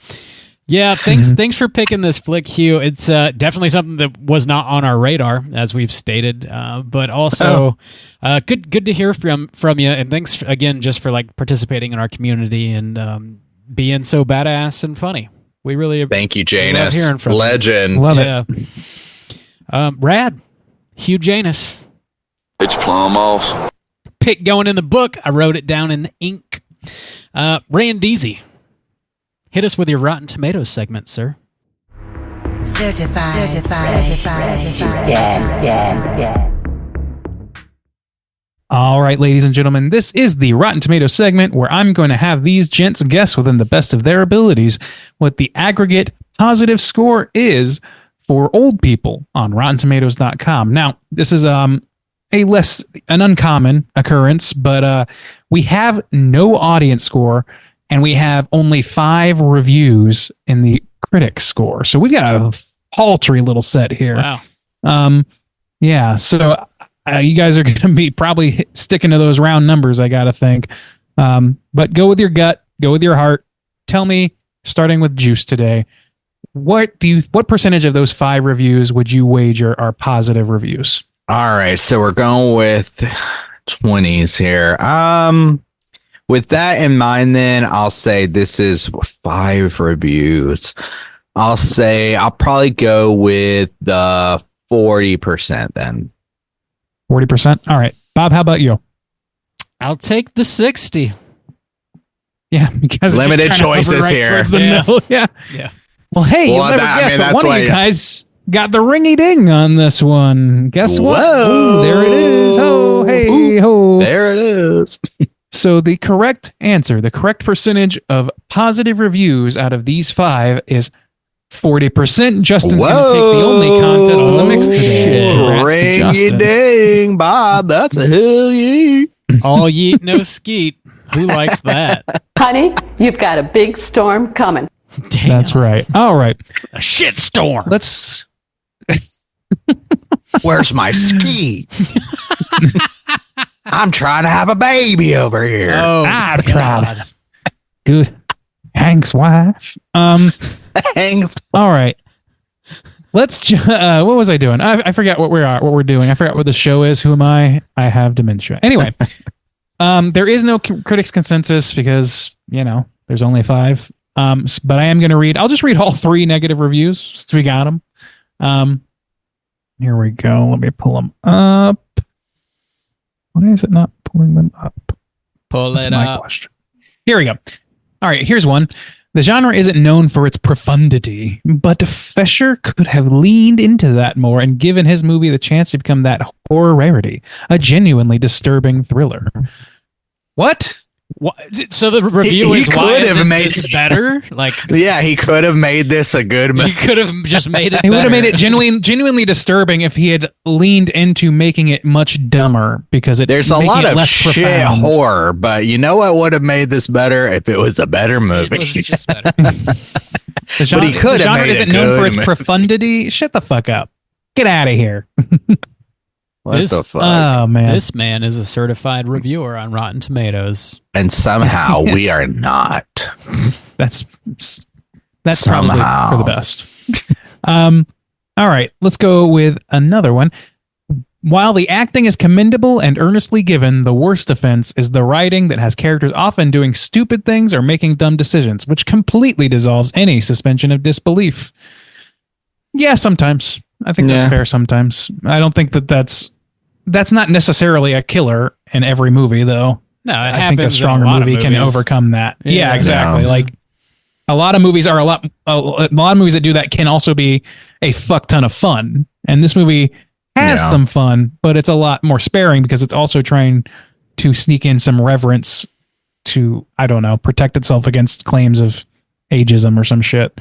Speaker 1: Yeah, thanks for picking this flick, Hugh. It's definitely something that was not on our radar, as we've stated, but also good to hear from you, and thanks again just for like participating in our community and being so badass and funny. We really
Speaker 2: thank you, Janus.
Speaker 1: Hearing from
Speaker 2: Legend.
Speaker 1: You. Love it. Rad, Hugh Janus.
Speaker 8: It's plum off.
Speaker 1: Pick going in the book. I wrote it down in ink. Randeezy. Hit us with your Rotten Tomatoes segment, sir.
Speaker 6: Certified.
Speaker 3: All right, ladies and gentlemen, this is the Rotten Tomatoes segment where I'm going to have these gents guess within the best of their abilities what the aggregate positive score is for Old People on RottenTomatoes.com. Now, this is an uncommon occurrence, but we have no audience score, and we have only 5 reviews in the critic score. So we've got a paltry little set here.
Speaker 1: Wow.
Speaker 3: Yeah, so you guys are going to be probably sticking to those round numbers, I got to think. But go with your gut, go with your heart. Tell me, starting with Juice today, what percentage of those 5 reviews would you wager are positive reviews?
Speaker 2: All right, so we're going with 20s here. With that in mind, then I'll say this is 5 reviews. I'll probably go with the 40% then.
Speaker 3: 40%. All right, Bob, how about you?
Speaker 1: I'll take the 60.
Speaker 3: Yeah, because
Speaker 2: limited choices here.
Speaker 3: Yeah. Well, hey, you'll never guess, but one of you guys got the ringy ding on this one. Guess what? Ooh, there it is. Oh, hey, ho.
Speaker 2: There it is.
Speaker 3: So the correct answer, the correct percentage of positive reviews out of these 5 is 40%. Justin's going to take the only contest in the mix today.
Speaker 2: Ring ding, Bob. That's a hell yeet.
Speaker 1: All yeet, no skeet. Who likes that?
Speaker 9: Honey, you've got a big storm coming.
Speaker 1: Damn.
Speaker 3: That's right. All right.
Speaker 1: A shitstorm.
Speaker 3: Let's.
Speaker 2: Where's my ski? I'm trying to have a baby over here.
Speaker 1: Oh,
Speaker 3: I'm
Speaker 1: God.
Speaker 3: trying. Good. Hank's wife.
Speaker 2: Hangs.
Speaker 3: All right. Let's. What was I doing? I forgot what we're doing. I forgot what the show is. Who am I? I have dementia. Anyway, there is no critics consensus because there's only 5. But I am going to read. I'll just read all 3 negative reviews since we got them. Here we go. Let me pull them up. Why is it not pulling them up?
Speaker 1: Pull
Speaker 3: That's
Speaker 1: it
Speaker 3: my
Speaker 1: up.
Speaker 3: question. Here we go. All right, here's one. The genre isn't known for its profundity, but Fisher could have leaned into that more and given his movie the chance to become that horror rarity, a genuinely disturbing thriller. What?
Speaker 1: So the review is why isn't this better? Like,
Speaker 2: yeah, he could have made this a good movie.
Speaker 1: He could have just made it.
Speaker 3: He would have made it genuinely disturbing if he had leaned into making it much dumber because
Speaker 2: there's a lot of shit profound. Horror, but you know what would have made this better if it was a better movie.
Speaker 1: It was just better.
Speaker 3: The genre,
Speaker 2: but he could have made
Speaker 3: isn't known for its profundity. Shut the fuck up. Get out of here.
Speaker 2: What the fuck?
Speaker 3: Oh man,
Speaker 1: this man is a certified reviewer on Rotten Tomatoes,
Speaker 2: and somehow we are not.
Speaker 3: That's
Speaker 2: somehow
Speaker 3: for the best. All right, let's go with another one. While the acting is commendable and earnestly given, the worst offense is the writing that has characters often doing stupid things or making dumb decisions, which completely dissolves any suspension of disbelief. Yeah, sometimes. I think that's fair sometimes. I don't think that's not necessarily a killer in every movie, though.
Speaker 1: No,
Speaker 3: I think a stronger movie can overcome that. Yeah, exactly.
Speaker 2: Yeah.
Speaker 3: Like a lot of movies are a lot of movies that do that can also be a fuck ton of fun. And this movie has some fun, but it's a lot more sparing because it's also trying to sneak in some reverence to, I don't know, protect itself against claims of ageism or some shit.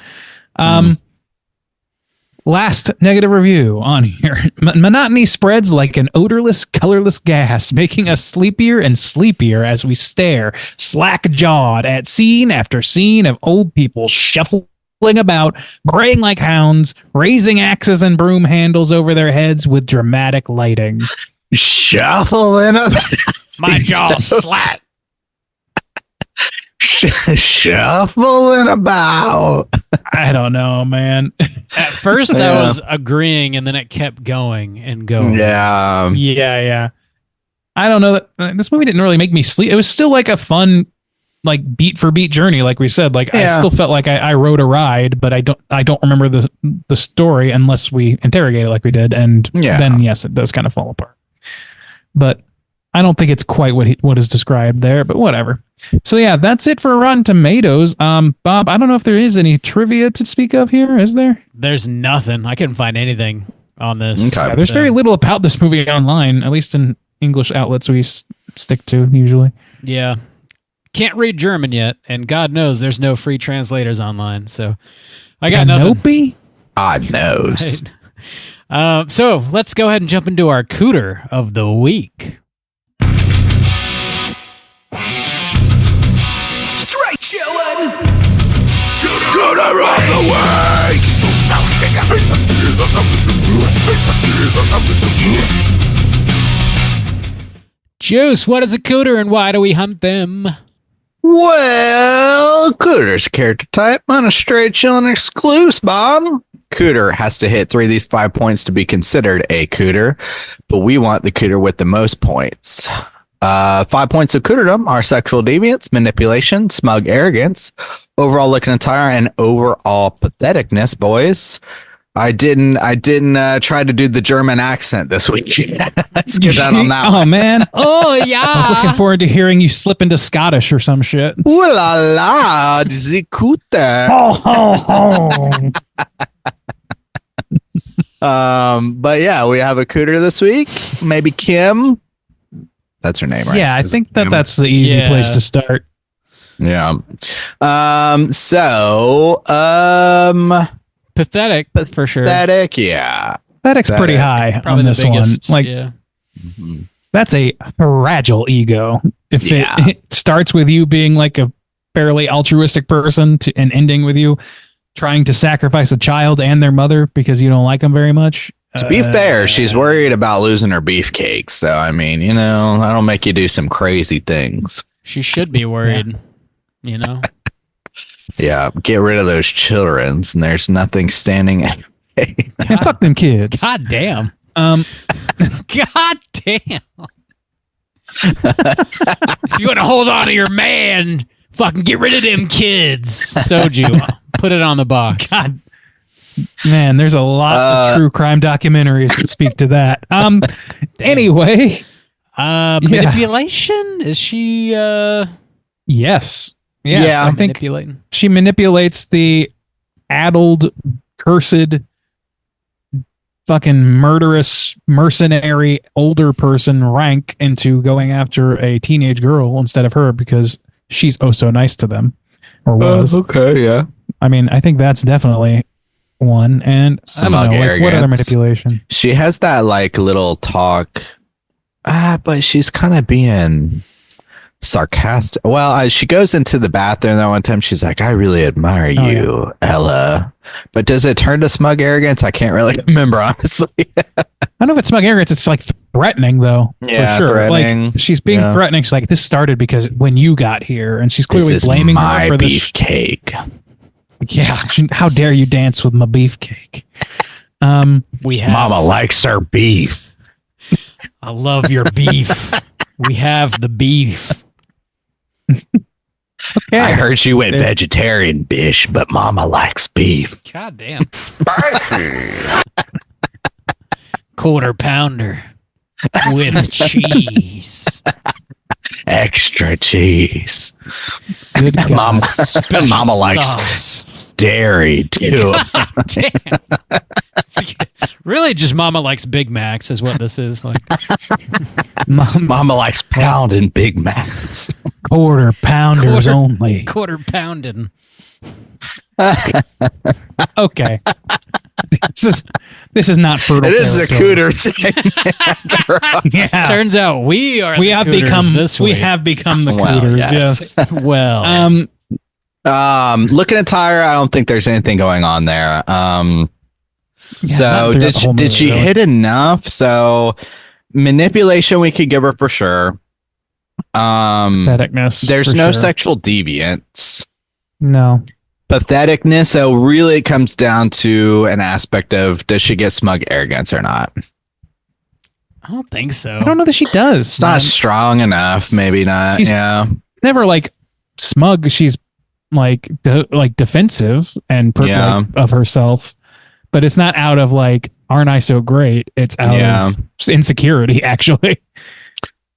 Speaker 3: Last negative review on here. Monotony spreads like an odorless, colorless gas, making us sleepier and sleepier as we stare, slack-jawed at scene after scene of old people shuffling about, braying like hounds, raising axes and broom handles over their heads with dramatic lighting.
Speaker 2: Shuffling up.
Speaker 1: My jaw slack.
Speaker 2: Shuffling about.
Speaker 3: I don't know, man.
Speaker 1: At first, I was agreeing, and then it kept going and going.
Speaker 3: Yeah. I don't know that this movie didn't really make me sleep. It was still like a fun, like beat for beat journey, like we said. Like I still felt like I rode a ride, but I don't remember the story unless we interrogate it like we did, and then yes, it does kind of fall apart. But I don't think it's quite what is described there, but whatever. So yeah, that's it for Rotten Tomatoes. Bob, I don't know if there is any trivia to speak of here. Is there?
Speaker 1: There's nothing. I couldn't find anything on this.
Speaker 2: Okay.
Speaker 3: Yeah, there's very little about this movie online, at least in English outlets we stick to usually.
Speaker 1: Yeah. Can't read German yet, and God knows there's no free translators online. So I got nothing.
Speaker 2: God knows.
Speaker 1: Right. So let's go ahead and jump into our Cooter of the week.
Speaker 5: Straight chillin'. Cooter of the week.
Speaker 1: Juice, what is a Cooter and why do we hunt them?
Speaker 2: Well, Cooter's character type on a straight chillin' exclusive, Bob. Cooter has to hit 3 of these 5 points to be considered a Cooter, but we want the Cooter with the most points. 5 points of Cooterdom are sexual deviance, manipulation, smug arrogance, overall looking attire, and overall patheticness, boys. I didn't try to do the German accent this week. Let's get that on that
Speaker 3: Oh,
Speaker 2: one.
Speaker 3: man.
Speaker 1: Oh, yeah.
Speaker 3: I was looking forward to hearing you slip into Scottish or some shit.
Speaker 2: Ooh la la, the Cooter. But yeah, we have a Cooter this week. Maybe Kim. That's her name, right?
Speaker 3: Yeah, I think that's the easy place to start.
Speaker 2: Yeah.
Speaker 1: Pathetic, for sure.
Speaker 2: Pathetic, yeah.
Speaker 3: Pathetic's pretty high
Speaker 1: Probably
Speaker 3: on this
Speaker 1: the biggest,
Speaker 3: one. Like, that's a fragile ego. If it starts with you being like a fairly altruistic person and ending with you trying to sacrifice a child and their mother because you don't like them very much.
Speaker 2: To be fair, she's worried about losing her beefcake. So, I mean, that'll make you do some crazy things.
Speaker 1: She should be worried,
Speaker 2: Yeah, get rid of those children, and there's nothing standing in your way.
Speaker 3: Fuck them kids.
Speaker 1: God damn. God damn. If you want to hold on to your man, fucking get rid of them kids. Soju, put it on the box.
Speaker 3: God. Man, there's a lot of true crime documentaries that speak to that. Anyway.
Speaker 1: Manipulation? Is she
Speaker 3: Yes.
Speaker 2: Yeah,
Speaker 3: I think
Speaker 1: manipulating?
Speaker 3: she manipulates the addled, cursed, fucking murderous, mercenary older person rank into going after a teenage girl instead of her because she's oh so nice to them. Or was.
Speaker 2: Okay, yeah.
Speaker 3: I mean, I think that's definitely one. And
Speaker 2: Some
Speaker 3: I don't know, like, what other
Speaker 2: arrogance.
Speaker 3: manipulation?
Speaker 2: She has that like little talk, but she's kind of being sarcastic. Well, she goes into the bathroom that one time. She's like, "I really admire you, Ella." But does it turn to smug arrogance? I can't really remember, honestly.
Speaker 3: I don't know if it's smug arrogance. It's like threatening, though.
Speaker 2: Yeah,
Speaker 3: for sure.
Speaker 2: threatening.
Speaker 3: Like she's being threatening. She's like, "This started because when you got here," and she's clearly
Speaker 2: This is
Speaker 3: blaming
Speaker 2: my
Speaker 3: her for this.
Speaker 2: beefcake.
Speaker 3: Yeah, how dare you dance with my beefcake?
Speaker 1: We have.
Speaker 2: Mama likes her beef.
Speaker 1: I love your beef. We have the beef.
Speaker 3: Okay.
Speaker 2: I heard she went vegetarian, bish, but Mama likes beef.
Speaker 1: God damn. Quarter pounder with cheese.
Speaker 2: Extra cheese.
Speaker 3: Good God.
Speaker 2: Mama likes
Speaker 1: Sauce.
Speaker 2: dairy too.
Speaker 1: Damn. Really, just Mama likes Big Macs is what this is like.
Speaker 2: Mama likes pounding Big Macs.
Speaker 3: Quarter pounders only.
Speaker 1: Quarter pounding.
Speaker 3: Okay. This is not fertile.
Speaker 2: It is a
Speaker 3: territory.
Speaker 2: Cooter segment.
Speaker 3: Yeah.
Speaker 1: Turns out we are.
Speaker 3: we
Speaker 1: the
Speaker 3: have
Speaker 1: Cooters
Speaker 3: become
Speaker 1: this
Speaker 3: we
Speaker 1: week.
Speaker 3: have become the
Speaker 2: Well,
Speaker 3: Cooters.
Speaker 2: yes.
Speaker 3: Yes.
Speaker 1: Well,
Speaker 2: Looking at Tyra, I don't think there's anything going on there. So
Speaker 3: not throughout the whole
Speaker 2: did
Speaker 3: movie,
Speaker 2: she
Speaker 3: really.
Speaker 2: hit enough? So manipulation we could give her for sure.
Speaker 3: Patheticness.
Speaker 2: There's
Speaker 3: for
Speaker 2: no
Speaker 3: sure.
Speaker 2: sexual deviance.
Speaker 3: No.
Speaker 2: Patheticness. So really it comes down to an aspect of does she get smug arrogance or not?
Speaker 1: I don't think so.
Speaker 3: I don't know that she does.
Speaker 2: It's not strong enough. Maybe not.
Speaker 3: She's-
Speaker 2: Yeah.
Speaker 3: Never like smug. She's like defensive and
Speaker 2: Yeah.
Speaker 3: of herself, but it's not out of like, aren't I so great? It's out of insecurity, actually.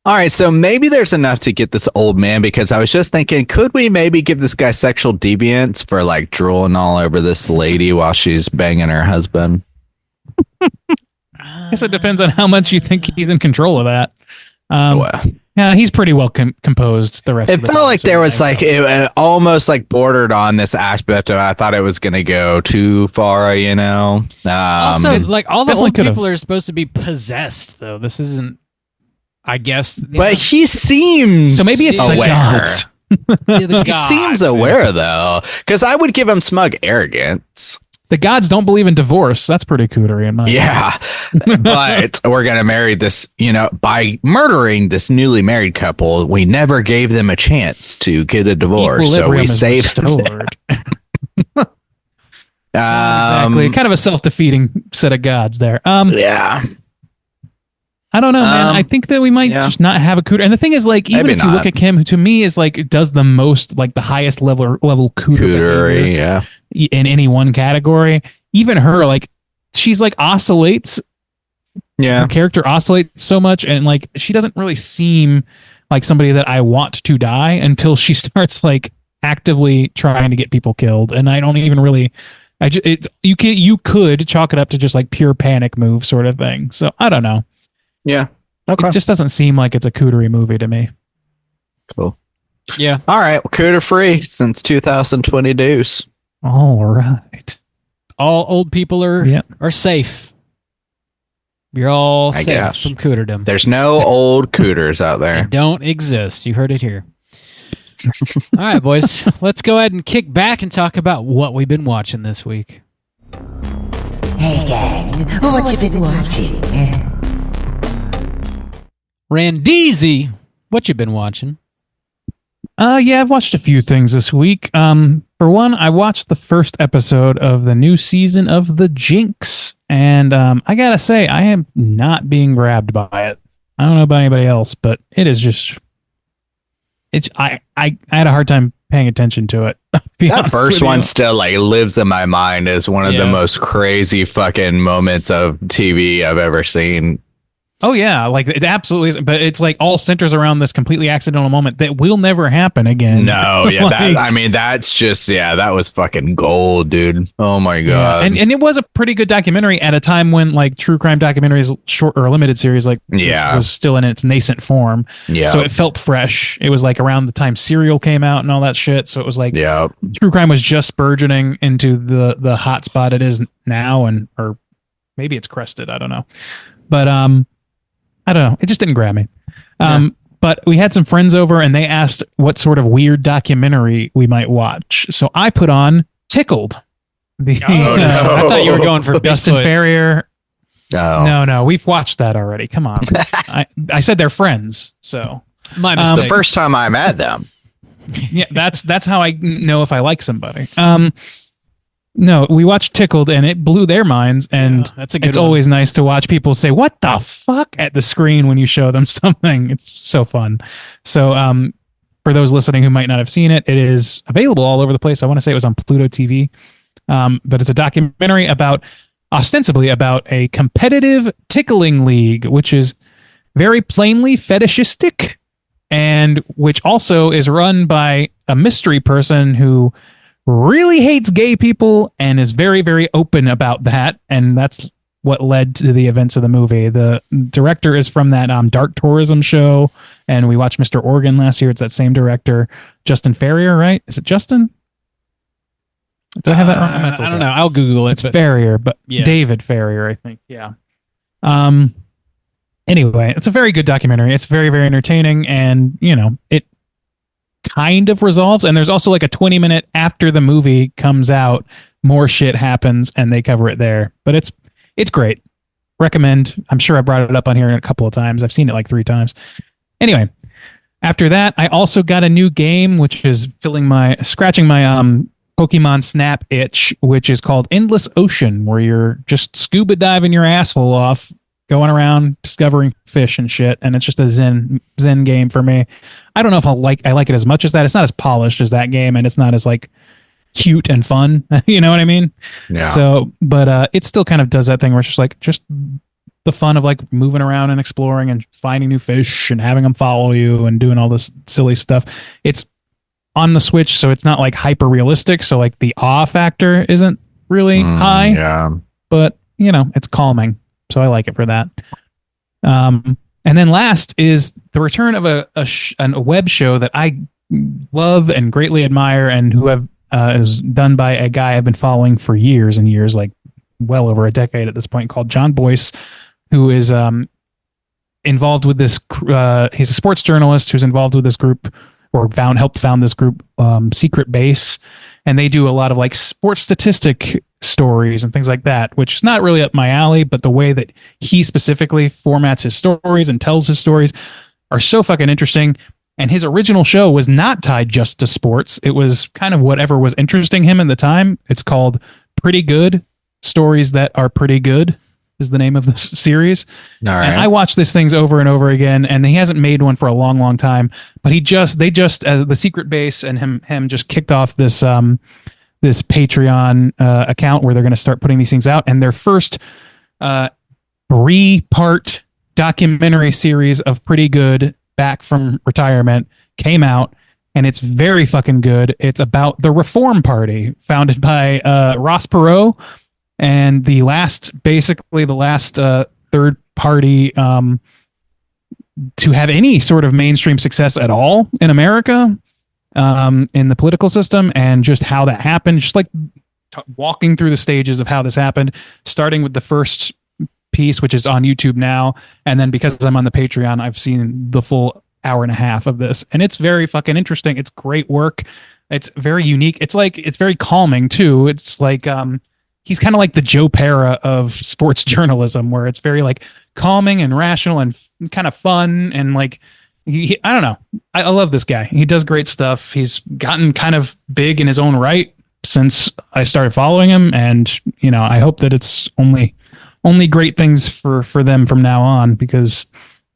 Speaker 2: All right, so maybe there's enough to get this old man because I was just thinking, could we maybe give this guy sexual deviance for like drooling all over this lady while she's banging her husband?
Speaker 3: I guess it depends on how much you think he's in control of that.
Speaker 2: Well,
Speaker 3: Yeah, he's pretty well composed the rest
Speaker 2: it
Speaker 3: of the
Speaker 2: felt
Speaker 3: time,
Speaker 2: like
Speaker 3: so
Speaker 2: there
Speaker 3: I
Speaker 2: was
Speaker 3: think
Speaker 2: like it almost like bordered on this aspect of I thought it was going to go too far, you know.
Speaker 1: Also, like all the
Speaker 3: definitely
Speaker 1: old
Speaker 3: could've.
Speaker 1: people are supposed to be possessed, though. This isn't. I guess.
Speaker 2: but he seems
Speaker 3: So maybe it's the
Speaker 2: aware.
Speaker 3: gods.
Speaker 2: He seems aware though, because I would give him smug arrogance.
Speaker 3: The gods don't believe in divorce. That's pretty cootery in my
Speaker 2: Yeah, but we're gonna marry this. You know, by murdering this newly married couple, we never gave them a chance to get a divorce, so we
Speaker 3: Equilibrium is
Speaker 2: saved them.
Speaker 3: restored. Exactly. Kind of a self-defeating set of gods there.
Speaker 2: Yeah.
Speaker 3: I don't know, man. I think that we might
Speaker 2: yeah.
Speaker 3: just not have a cooter. And the thing is, like, even
Speaker 2: Maybe
Speaker 3: if you look
Speaker 2: not.
Speaker 3: at Kim, to me, is like, it does the most, like, the highest level cooter
Speaker 2: Cootery,
Speaker 3: behavior
Speaker 2: yeah.
Speaker 3: in any one category. Even her, like, she's like oscillates.
Speaker 2: Yeah.
Speaker 3: Her character oscillates so much, and like, she doesn't really seem like somebody that I want to die until she starts like actively trying to get people killed. And I don't even really. You could chalk it up to just like pure panic move sort of thing. So I don't know.
Speaker 2: Yeah. Okay.
Speaker 3: It just doesn't seem like it's a cootery movie to me.
Speaker 2: Cool.
Speaker 1: Yeah.
Speaker 2: All right. Cooter free since 2020 deuce.
Speaker 3: All right.
Speaker 1: All old people are safe. You're all
Speaker 2: I
Speaker 1: safe
Speaker 2: guess.
Speaker 1: from cooterdom.
Speaker 2: There's no old cooters out
Speaker 1: They
Speaker 2: there.
Speaker 1: don't exist. You heard it here. All right, boys. Let's go ahead and kick back and talk about what we've been watching this week.
Speaker 6: Hey gang, what you been watching?
Speaker 1: Randeezy, what you been watching?
Speaker 3: Yeah, I've watched a few things this week. For one, I watched the first episode of the new season of The Jinx, and I gotta say, I am not being grabbed by it. I don't know about anybody else, but it is just... I had a hard time paying attention to it.
Speaker 2: That first one still like lives in my mind as one of the most crazy fucking moments of TV I've ever seen.
Speaker 3: Oh yeah, like it absolutely is, but it's like all centers around this completely accidental moment that will never happen again.
Speaker 2: No, yeah,
Speaker 3: like,
Speaker 2: that's just that was fucking gold, dude. Oh my god.
Speaker 3: And it was a pretty good documentary at a time when like true crime documentaries, short or limited series like this was still in its nascent form.
Speaker 2: Yeah.
Speaker 3: So it felt fresh. It was like around the time Serial came out and all that shit. So it was like true crime was just burgeoning into the hot spot it is now, or maybe it's crested. I don't know, but I don't know. It just didn't grab me. But we had some friends over and they asked what sort of weird documentary we might watch. So I put on Tickled.
Speaker 1: I thought you were going for
Speaker 3: Justin
Speaker 1: Bigfoot.
Speaker 3: Ferrier.
Speaker 2: Oh.
Speaker 3: No. We've watched that already. Come on. I said they're friends. So
Speaker 1: my mistake.
Speaker 2: The first time I met them.
Speaker 3: Yeah, that's how I know if I like somebody. No, we watched Tickled and it blew their minds, and
Speaker 1: that's a good
Speaker 3: it's
Speaker 1: one.
Speaker 3: always nice to watch people say, "What the fuck?" at the screen when you show them something. It's so fun. So, for those listening who might not have seen it, it is available all over the place. I want to say it was on Pluto TV, but it's a documentary ostensibly about a competitive tickling league, which is very plainly fetishistic, and which also is run by a mystery person who really hates gay people and is very, very open about that. And that's what led to the events of the movie. The director is from that dark tourism show, and we watched Mr. Organ last year. It's that same director, Justin Ferrier, right? Is it Justin? Do I have that wrong?
Speaker 1: I don't know. I'll Google it.
Speaker 3: It's Ferrier, but David Ferrier, I think. Yeah. Anyway, it's a very good documentary. It's very, very entertaining, and it kind of resolves, and there's also like a 20-minute after the movie comes out, more shit happens and they cover it there. But it's great. Recommend. I'm sure I brought it up on here a couple of times. I've seen it like 3 times. Anyway, after that, I also got a new game which is scratching my Pokemon Snap itch, which is called Endless Ocean, where you're just scuba diving your asshole off, going around discovering fish and shit, and it's just a zen game for me. I don't know if I like it as much as that. It's not as polished as that game, and it's not as like cute and fun. You know what I mean?
Speaker 2: Yeah.
Speaker 3: So, but it still kind of does that thing where it's just the fun of like moving around and exploring and finding new fish and having them follow you and doing all this silly stuff. It's on the Switch, so it's not like hyper realistic. So like the awe factor isn't really high.
Speaker 2: Yeah.
Speaker 3: But it's calming. So I like it for that. And then last is the return of a web show that I love and greatly admire, and who is done by a guy I've been following for years and years, like well over a decade at this point, called John Boyce, who is involved with this. He's a sports journalist who's involved with this group, or helped found this group, Secret Base, and they do a lot of like sports statistic stories and things like that, which is not really up my alley, but the way that he specifically formats his stories and tells his stories are so fucking interesting. And his original show was not tied just to sports. It was kind of whatever was interesting him at the time. It's called Pretty Good Stories That Are Pretty Good is the name of the series.
Speaker 2: All right.
Speaker 3: And I watch these things over and over again, and he hasn't made one for a long, long time, but they just the Secret Base and him just kicked off this Patreon account where they're going to start putting these things out. And their first 3-part documentary series of Pretty Good back from retirement came out, and it's very fucking good. It's about the Reform Party, founded by Ross Perot, and the last third party to have any sort of mainstream success at all in America. In the political system, and just how that happened, just like walking through the stages of how this happened, starting with the first piece, which is on YouTube now. And then because I'm on the Patreon, I've seen the full hour and a half of this, and it's very fucking interesting. It's great work. It's very unique. It's very calming too. It's like he's kind of like the Joe Pera of sports journalism, where it's very like calming and rational and kind of fun and like I don't know. I love this guy. He does great stuff. He's gotten kind of big in his own right since I started following him, and I hope that it's only great things for them from now on, because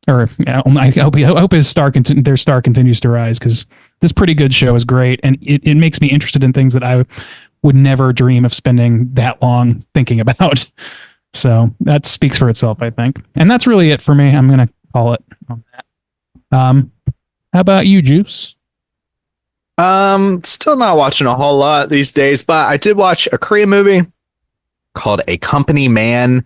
Speaker 3: I hope his their star continues to rise, because this Pretty Good show is great, and it makes me interested in things that I would never dream of spending that long thinking about. So that speaks for itself, I think. And that's really it for me. I'm going to call it on that. How about you, Juice?
Speaker 2: Still not watching a whole lot these days, but I did watch a Korean movie called A Company Man.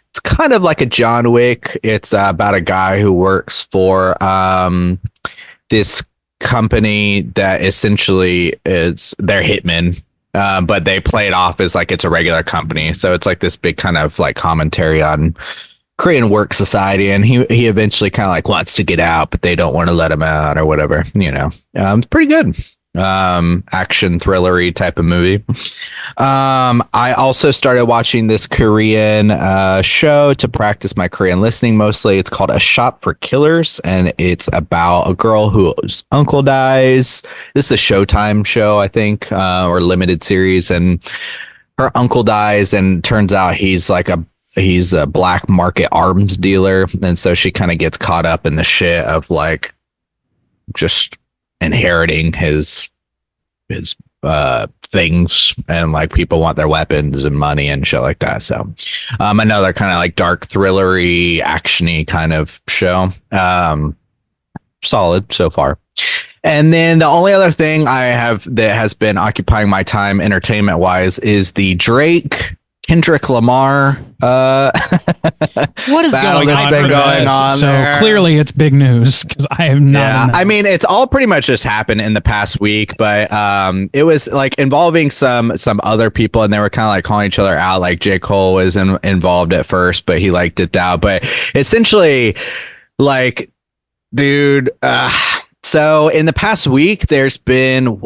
Speaker 2: It's kind of like a John Wick. It's about a guy who works for this company that essentially they're hitmen, but they play it off as like it's a regular company. So it's like this big kind of like commentary on Korean work society, and he eventually kind of like wants to get out, but they don't want to let him out or whatever. It's pretty good. Action thrillery type of movie. I also started watching this Korean show to practice my Korean listening mostly. It's called A Shop for Killers, and it's about a girl whose uncle dies. This is a Showtime show, I think, or limited series, and her uncle dies, and turns out he's a black market arms dealer, and so she kind of gets caught up in the shit of like just inheriting his things, and like people want their weapons and money and shit like that. So another kind of like dark thrillery actiony kind of show. Solid so far. And then the only other thing I have that has been occupying my time entertainment wise is the Drake Kendrick Lamar
Speaker 1: what is going on?
Speaker 3: So
Speaker 2: there.
Speaker 3: Clearly it's big news, because I have not.
Speaker 2: Yeah, I mean, it's all pretty much just happened in the past week, but it was like involving some other people, and they were kind of like calling each other out. Like J. Cole was involved at first, but he like dipped out. But essentially, like, dude, so in the past week, there's been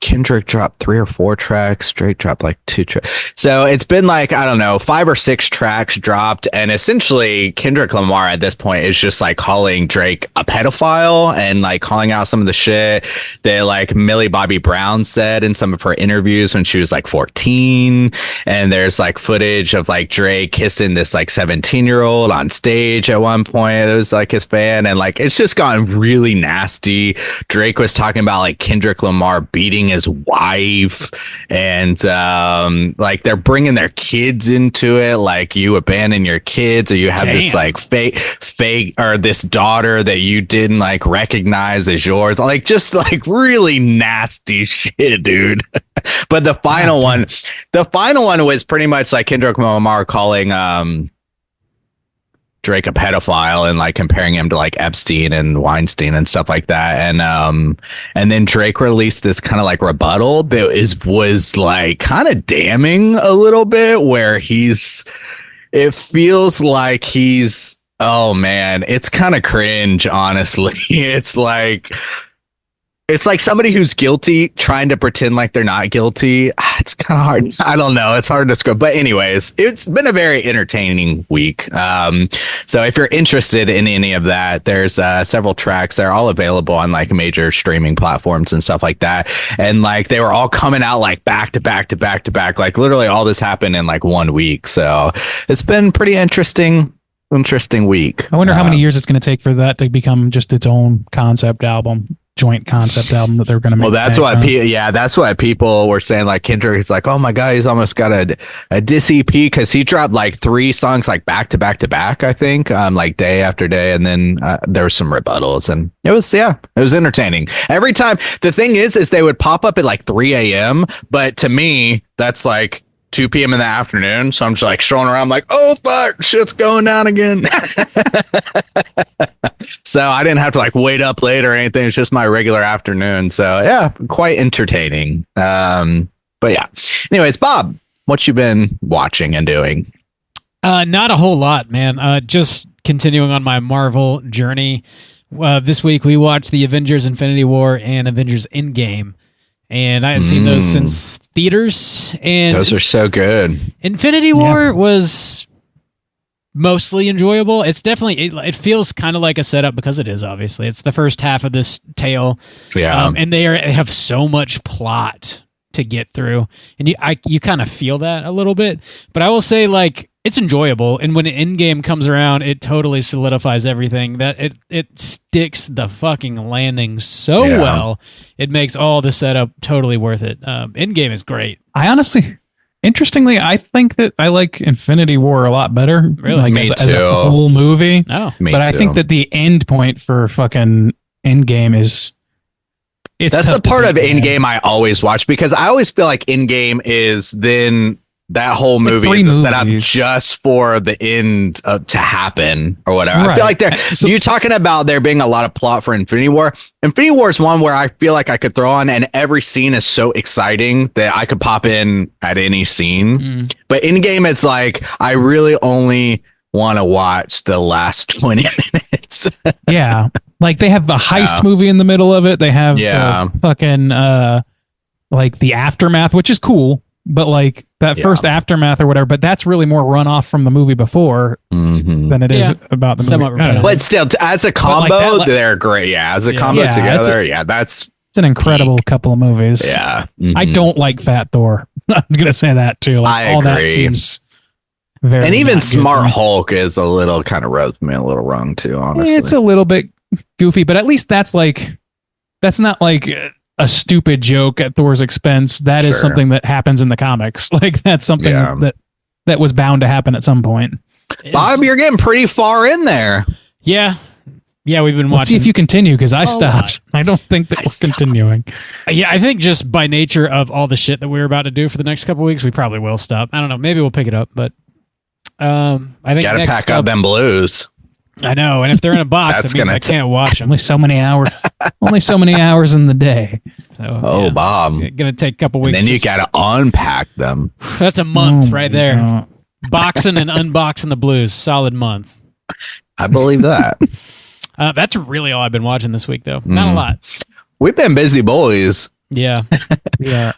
Speaker 2: Kendrick dropped 3 or 4 tracks. Drake dropped like 2 tracks. So it's been like, I don't know, 5 or 6 tracks dropped. And essentially Kendrick Lamar at this point is just like calling Drake a pedophile, and like calling out some of the shit that like Millie Bobby Brown said in some of her interviews when she was like 14. And there's like footage of like Drake kissing this like 17-year-old on stage at one point. It was like his fan. And like, it's just gotten really nasty. Drake was talking about like Kendrick Lamar beating his wife, and like they're bringing their kids into it, like you abandon your kids, or you have this like fake or this daughter that you didn't like recognize as yours, like just like really nasty shit, dude. But the final one was pretty much like Kendrick Lamar calling Drake a pedophile and like comparing him to like Epstein and Weinstein and stuff like that. And then Drake released this kind of like rebuttal that was like kind of damning a little bit, where it feels like oh man, it's kind of cringe, honestly. It's like somebody who's guilty trying to pretend like they're not guilty. It's kind of hard. I don't know. It's hard to describe. But anyways, it's been a very entertaining week. So if you're interested in any of that, there's several tracks. They're all available on like major streaming platforms and stuff like that. And like they were all coming out like back to back to back to back. Like literally all this happened in like 1 week. So it's been pretty interesting week.
Speaker 3: I wonder how many years it's going to take for that to become just its own joint concept album that they're going to make.
Speaker 2: Well, that's what people were saying. Like Kendrick is like, oh my god, he's almost got a diss EP, because he dropped like 3 songs like back to back to back, I think, like day after day, and then there was some rebuttals, and it was entertaining every time. The thing is they would pop up at like 3 a.m., but to me that's like 2 p.m. in the afternoon. So I'm just like strolling around like, oh fuck, shit's going down again. So I didn't have to like wait up late or anything. It's just my regular afternoon. So yeah, quite entertaining. But yeah. Anyways, Bob, what you been watching and doing?
Speaker 1: Not a whole lot, man. Just continuing on my Marvel journey. This week we watched the Avengers Infinity War and Avengers Endgame. And I hadn't seen those since theaters. And
Speaker 2: those are so good.
Speaker 1: Infinity War was mostly enjoyable. It's definitely, it feels kind of like a setup because it is, obviously. It's the first half of this tale.
Speaker 2: Yeah.
Speaker 1: And they have so much plot to get through. And you kind of feel that a little bit. But I will say, like, it's enjoyable, and when Endgame comes around, it totally solidifies everything. That it sticks the fucking landing so well, it makes all the setup totally worth it. Endgame is great.
Speaker 3: I honestly, interestingly, I think that I like Infinity War a lot better.
Speaker 1: Really,
Speaker 3: like
Speaker 2: me
Speaker 3: as
Speaker 2: too.
Speaker 3: a whole movie.
Speaker 1: Oh,
Speaker 2: Me
Speaker 3: but I
Speaker 2: too.
Speaker 3: think that the end point for fucking Endgame is.
Speaker 2: That's the part of Endgame I always watch, because I always feel like Endgame is then that whole movie is a setup just for the end to happen or whatever.
Speaker 3: Right.
Speaker 2: I feel like you're talking about there being a lot of plot for Infinity War. Infinity War is one where I feel like I could throw on, and every scene is so exciting that I could pop in at any scene. But Endgame, it's like I really only want to watch the last 20 minutes.
Speaker 3: Yeah. Like they have the heist movie in the middle of it. They have fucking like the aftermath, which is cool, but like that first aftermath or whatever, but that's really more runoff from the movie before than it is about the
Speaker 1: somewhat
Speaker 3: movie.
Speaker 1: repetitive.
Speaker 2: But still, as a combo, they're great. Yeah, as a combo together, it's
Speaker 3: an incredible couple of movies.
Speaker 2: Yeah.
Speaker 3: I don't like Fat Thor. I'm gonna say that too. Like
Speaker 2: I
Speaker 3: all that
Speaker 2: agree.
Speaker 3: seems very
Speaker 2: and even
Speaker 3: not good
Speaker 2: Smart
Speaker 3: to me.
Speaker 2: Hulk is a little kind of rubs me a little wrong too, honestly.
Speaker 3: It's a little bit goofy, but at least that's not like a stupid joke at Thor's expense. That is something that happens in the comics. Like that's something that was bound to happen at some point.
Speaker 2: Bob, you're getting pretty far in there.
Speaker 1: Yeah, we've been
Speaker 3: Let's see
Speaker 1: watching.
Speaker 3: if you continue, because I stopped. I don't think that we're continuing.
Speaker 1: Yeah, I think just by nature of all the shit that we're about to do for the next couple weeks, we probably will stop. I don't know. Maybe we'll pick it up, but I think
Speaker 2: Gotta
Speaker 1: next
Speaker 2: pack up them blues.
Speaker 1: I know, and if they're in a box, that means I can't watch them.
Speaker 3: Only so many hours. Only so many hours in the day.
Speaker 1: So,
Speaker 2: Bob.
Speaker 1: It's gonna take a couple weeks.
Speaker 2: And then you gotta unpack them.
Speaker 1: That's a month right there. Boxing and unboxing the blues. Solid month.
Speaker 2: I believe that.
Speaker 1: That's really all I've been watching this week, though. Not a lot.
Speaker 2: We've been busy boys.
Speaker 1: Yeah.
Speaker 3: Yeah.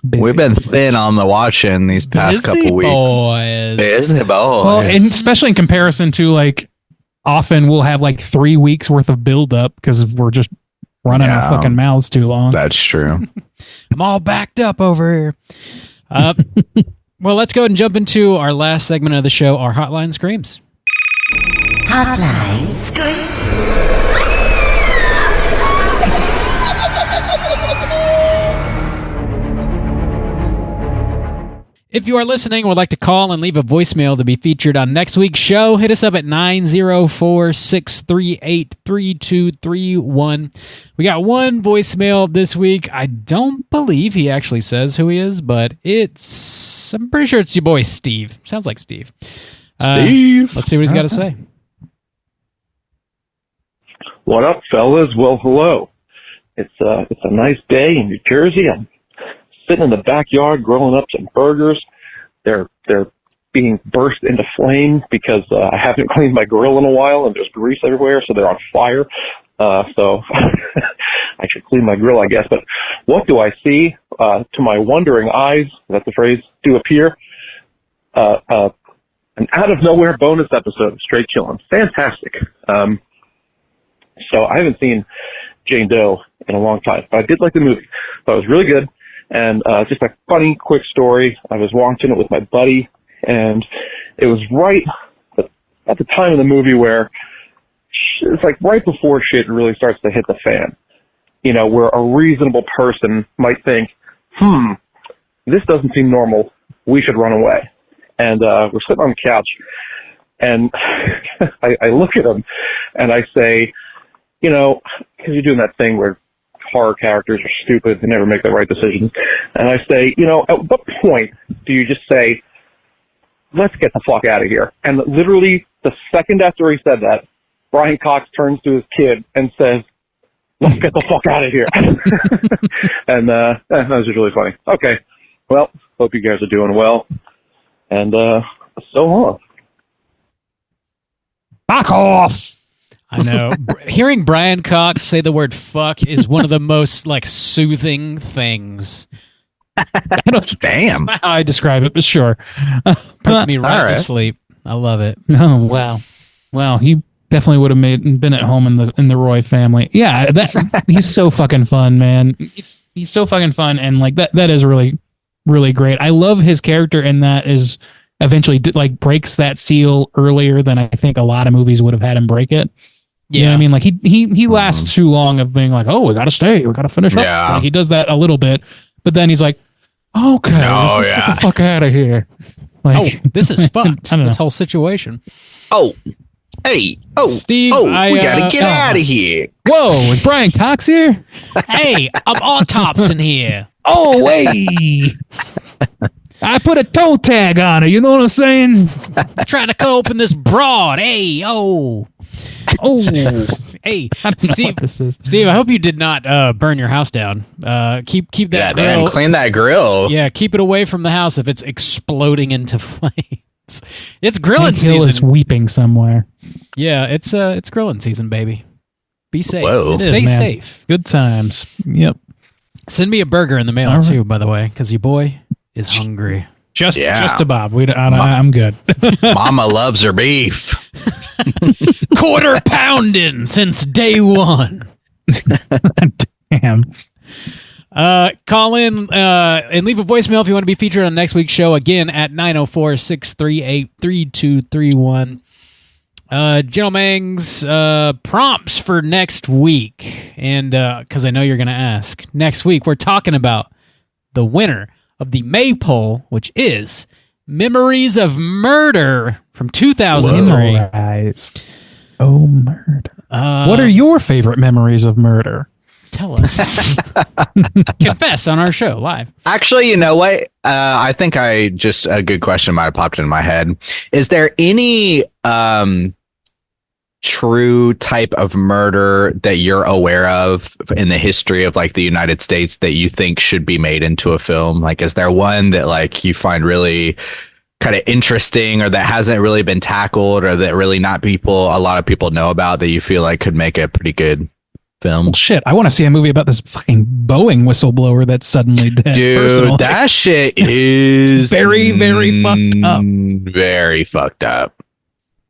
Speaker 2: We've been thin on the watching these past couple weeks. Busy boys.
Speaker 3: Well, and especially in comparison to like, often we'll have like 3 weeks worth of build up because we're just running our fucking mouths too long.
Speaker 2: That's true.
Speaker 1: I'm all backed up over here. Well, let's go ahead and jump into our last segment of the show, our Hotline Screams.
Speaker 6: Hotline Scream.
Speaker 1: If you are listening and would like to call and leave a voicemail to be featured on next week's show, hit us up at 904-638-3231. We got one voicemail this week. I don't believe he actually says who he is, but I'm pretty sure it's your boy Steve. Sounds like Steve.
Speaker 2: Steve.
Speaker 1: Let's see what he's got to say.
Speaker 9: What up, fellas? Well, hello. It's a nice day in New Jersey. I'm sitting in the backyard grilling up some burgers. They're being burst into flame because I haven't cleaned my grill in a while and there's grease everywhere, so they're on fire. So I should clean my grill, I guess. But what do I see? To my wondering eyes, that's the phrase, do appear an out of nowhere bonus episode of Straight Chillin'. Fantastic. So I haven't seen Jane Doe in a long time, but I did like the movie. Thought it was really good. And just a funny, quick story. I was watching it with my buddy, and it was right at the time of the movie where it's like right before shit really starts to hit the fan. You know, where a reasonable person might think, this doesn't seem normal. We should run away. And we're sitting on the couch, and I look at him, and I say, you know, because you're doing that thing where horror characters are stupid, they never make the right decisions. And I say, you know, at what point do you just say, let's get the fuck out of here? And literally the second after he said that, Brian Cox turns to his kid and says, let's get the fuck out of here. And that was just really funny. Okay, well, hope you guys are doing well. And so long.
Speaker 3: Back off!
Speaker 1: I know. Hearing Brian Cox say the word fuck is one of the most like soothing things.
Speaker 2: Damn.
Speaker 3: That's how I describe it, but sure.
Speaker 1: Puts me right to
Speaker 2: right.
Speaker 1: sleep. I love it.
Speaker 3: Oh wow. Well, he definitely would have been at home in the Roy family. Yeah, he's so fucking fun, man. He's so fucking fun, and like that is really, really great. I love his character, and that is eventually like breaks that seal earlier than I think a lot of movies would have had him break it. You know what I mean? Like he lasts too long of being like, oh, we gotta stay, we gotta finish up. Like he does that a little bit, but then he's like, okay, let's get the fuck out of here. Like,
Speaker 1: this is fucked. This whole situation.
Speaker 2: Oh, hey,
Speaker 1: Steve,
Speaker 2: we gotta get out of here.
Speaker 3: Whoa, is Brian Cox here?
Speaker 1: Hey, I'm autops in here.
Speaker 3: Oh, wait. I put a toe tag on her. You know what I'm saying?
Speaker 1: Trying to cut open this broad. Hey, hey, Steve, I hope you did not burn your house down. Keep that grill.
Speaker 2: Man, clean that grill.
Speaker 1: Yeah, keep it away from the house if it's exploding into flames. It's grilling season.
Speaker 3: Hill is weeping somewhere.
Speaker 1: Yeah, it's grilling season, baby. Be safe.
Speaker 2: Whoa.
Speaker 1: Stay safe.
Speaker 3: Good times. Yep.
Speaker 1: Send me a burger in the mail too, by the way, because your boy is hungry.
Speaker 3: Just a Bob. I'm good.
Speaker 2: Mama loves her beef.
Speaker 1: Quarter pounding since day one.
Speaker 3: Damn.
Speaker 1: Call in and leave a voicemail if you want to be featured on next week's show. Again at 904-638-3231. Gentlemen's prompts for next week. And because I know you're going to ask. Next week, we're talking about the winner of the May poll, which is Memories of Murder from 2003.
Speaker 3: Memorized. Oh, murder. What are your favorite memories of murder?
Speaker 1: Tell us. Confess on our show live.
Speaker 2: Actually, you know what? I think a good question might have popped into my head. Is there any true type of murder that you're aware of in the history of like the United States that you think should be made into a film? Like, is there one that like you find really kind of interesting or that hasn't really been tackled or that really a lot of people know about that you feel like could make a pretty good film?
Speaker 3: Well, shit, I want to see a movie about this fucking Boeing whistleblower that's suddenly dead.
Speaker 2: Dude,
Speaker 3: personally.
Speaker 2: that shit is
Speaker 3: very, very fucked up.
Speaker 2: Very fucked up.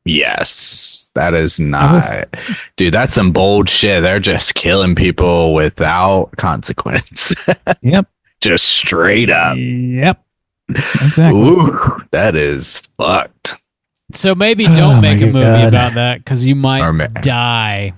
Speaker 2: Yes, that is not. Dude, that's some bold shit. They're just killing people without consequence.
Speaker 3: Yep.
Speaker 2: Just straight up.
Speaker 3: Yep. Exactly.
Speaker 2: Ooh, that is fucked.
Speaker 1: So maybe don't make a movie about that because you might die.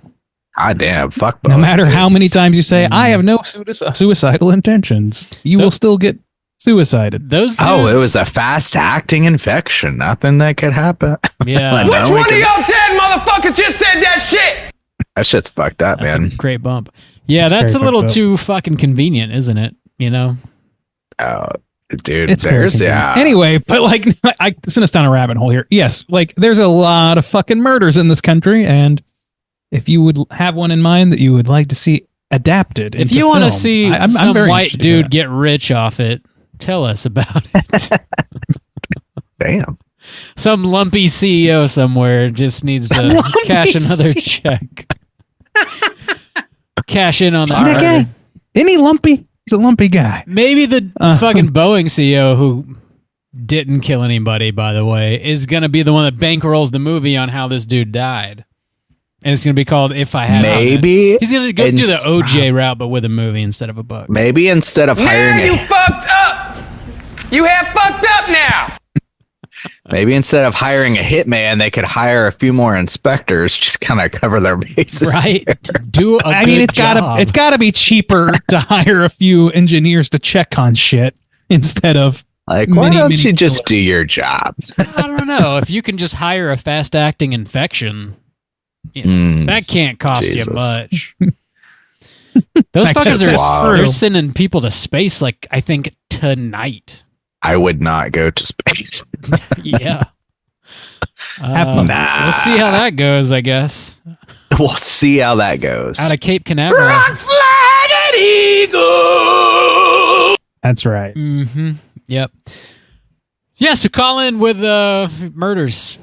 Speaker 2: God damn, fuck.
Speaker 3: No matter how many times you say, I have no suicidal intentions, you will still get suicided.
Speaker 1: Those dudes,
Speaker 2: it was a fast-acting infection. Nothing that could happen.
Speaker 1: Yeah.
Speaker 4: Which one of y'all dead motherfuckers just said that shit?
Speaker 2: That shit's fucked up,
Speaker 1: that's
Speaker 2: man.
Speaker 1: a great bump. Yeah, that's a little too fucking convenient, isn't it? You know?
Speaker 2: Oh, dude,
Speaker 3: It's
Speaker 2: yeah.
Speaker 3: Anyway, but like, I sent us down a rabbit hole here. Yes, like there's a lot of fucking murders in this country, and if you would have one in mind that you would like to see adapted,
Speaker 1: if you want to see some
Speaker 3: very
Speaker 1: white dude get rich off it, tell us about it.
Speaker 2: Damn.
Speaker 1: Some lumpy CEO somewhere just needs to cash another check. Cash in on
Speaker 3: See that guy? Isn't he lumpy? He's a lumpy guy.
Speaker 1: Maybe the fucking Boeing CEO who didn't kill anybody, by the way, is going to be the one that bankrolls the movie on how this dude died. And it's going to be called If I Had
Speaker 2: Maybe
Speaker 1: He's going to go do the OJ route, but with a movie instead of a book.
Speaker 2: Maybe instead of hiring
Speaker 4: you fucked up. You have fucked up now.
Speaker 2: Maybe instead of hiring a hitman, they could hire a few more inspectors, just kind of cover their bases.
Speaker 1: Right? Do a
Speaker 3: I
Speaker 1: good
Speaker 3: mean,
Speaker 1: job.
Speaker 3: it's gotta be cheaper to hire a few engineers to check on shit instead of
Speaker 2: like, why don't you just do your job?
Speaker 1: I don't know. If you can just hire a fast-acting infection, that can't cost you much. Those fuckers they're sending people to space, like, I think, tonight.
Speaker 2: I would not go to space.
Speaker 1: Yeah. We'll see how that goes, I guess.
Speaker 2: We'll see how that goes.
Speaker 1: Out of Cape Canaveral.
Speaker 4: Rock-flagged eagle.
Speaker 3: That's right.
Speaker 1: Mm-hmm. Yep. Yeah, so call in with murders.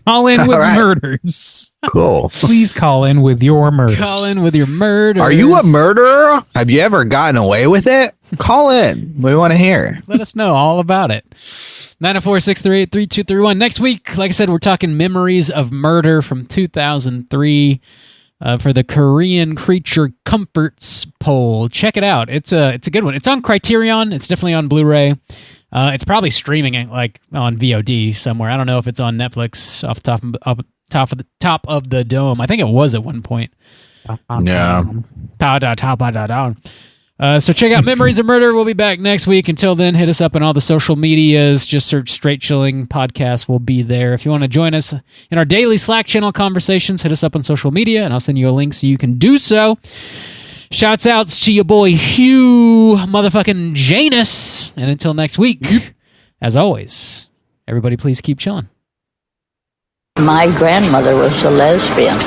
Speaker 3: Call in with
Speaker 2: All right.
Speaker 3: murders.
Speaker 2: Cool.
Speaker 3: Please call in with your murders.
Speaker 1: Call in with your murder.
Speaker 2: Are you a murderer? Have you ever gotten away with it? Call in. We want to hear.
Speaker 1: Let us know all about it. 904-638-3231. Next week, like I said, we're talking Memories of Murder from 2003 for the Korean Creature Comforts poll. Check it out. It's a good one. It's on Criterion. It's definitely on Blu-ray. It's probably streaming it like on VOD somewhere. I don't know if it's on Netflix off the top of the dome. I think it was at one point.
Speaker 2: Yeah.
Speaker 1: So check out Memories of Murder. We'll be back next week. Until then, hit us up on all the social medias. Just search Straight Chilling Podcast. We'll be there. If you want to join us in our daily Slack channel conversations, hit us up on social media, and I'll send you a link so you can do so. Shouts outs to your boy Hugh motherfucking Janus. And until next week, as always, everybody please keep chilling.
Speaker 10: My grandmother was a lesbian.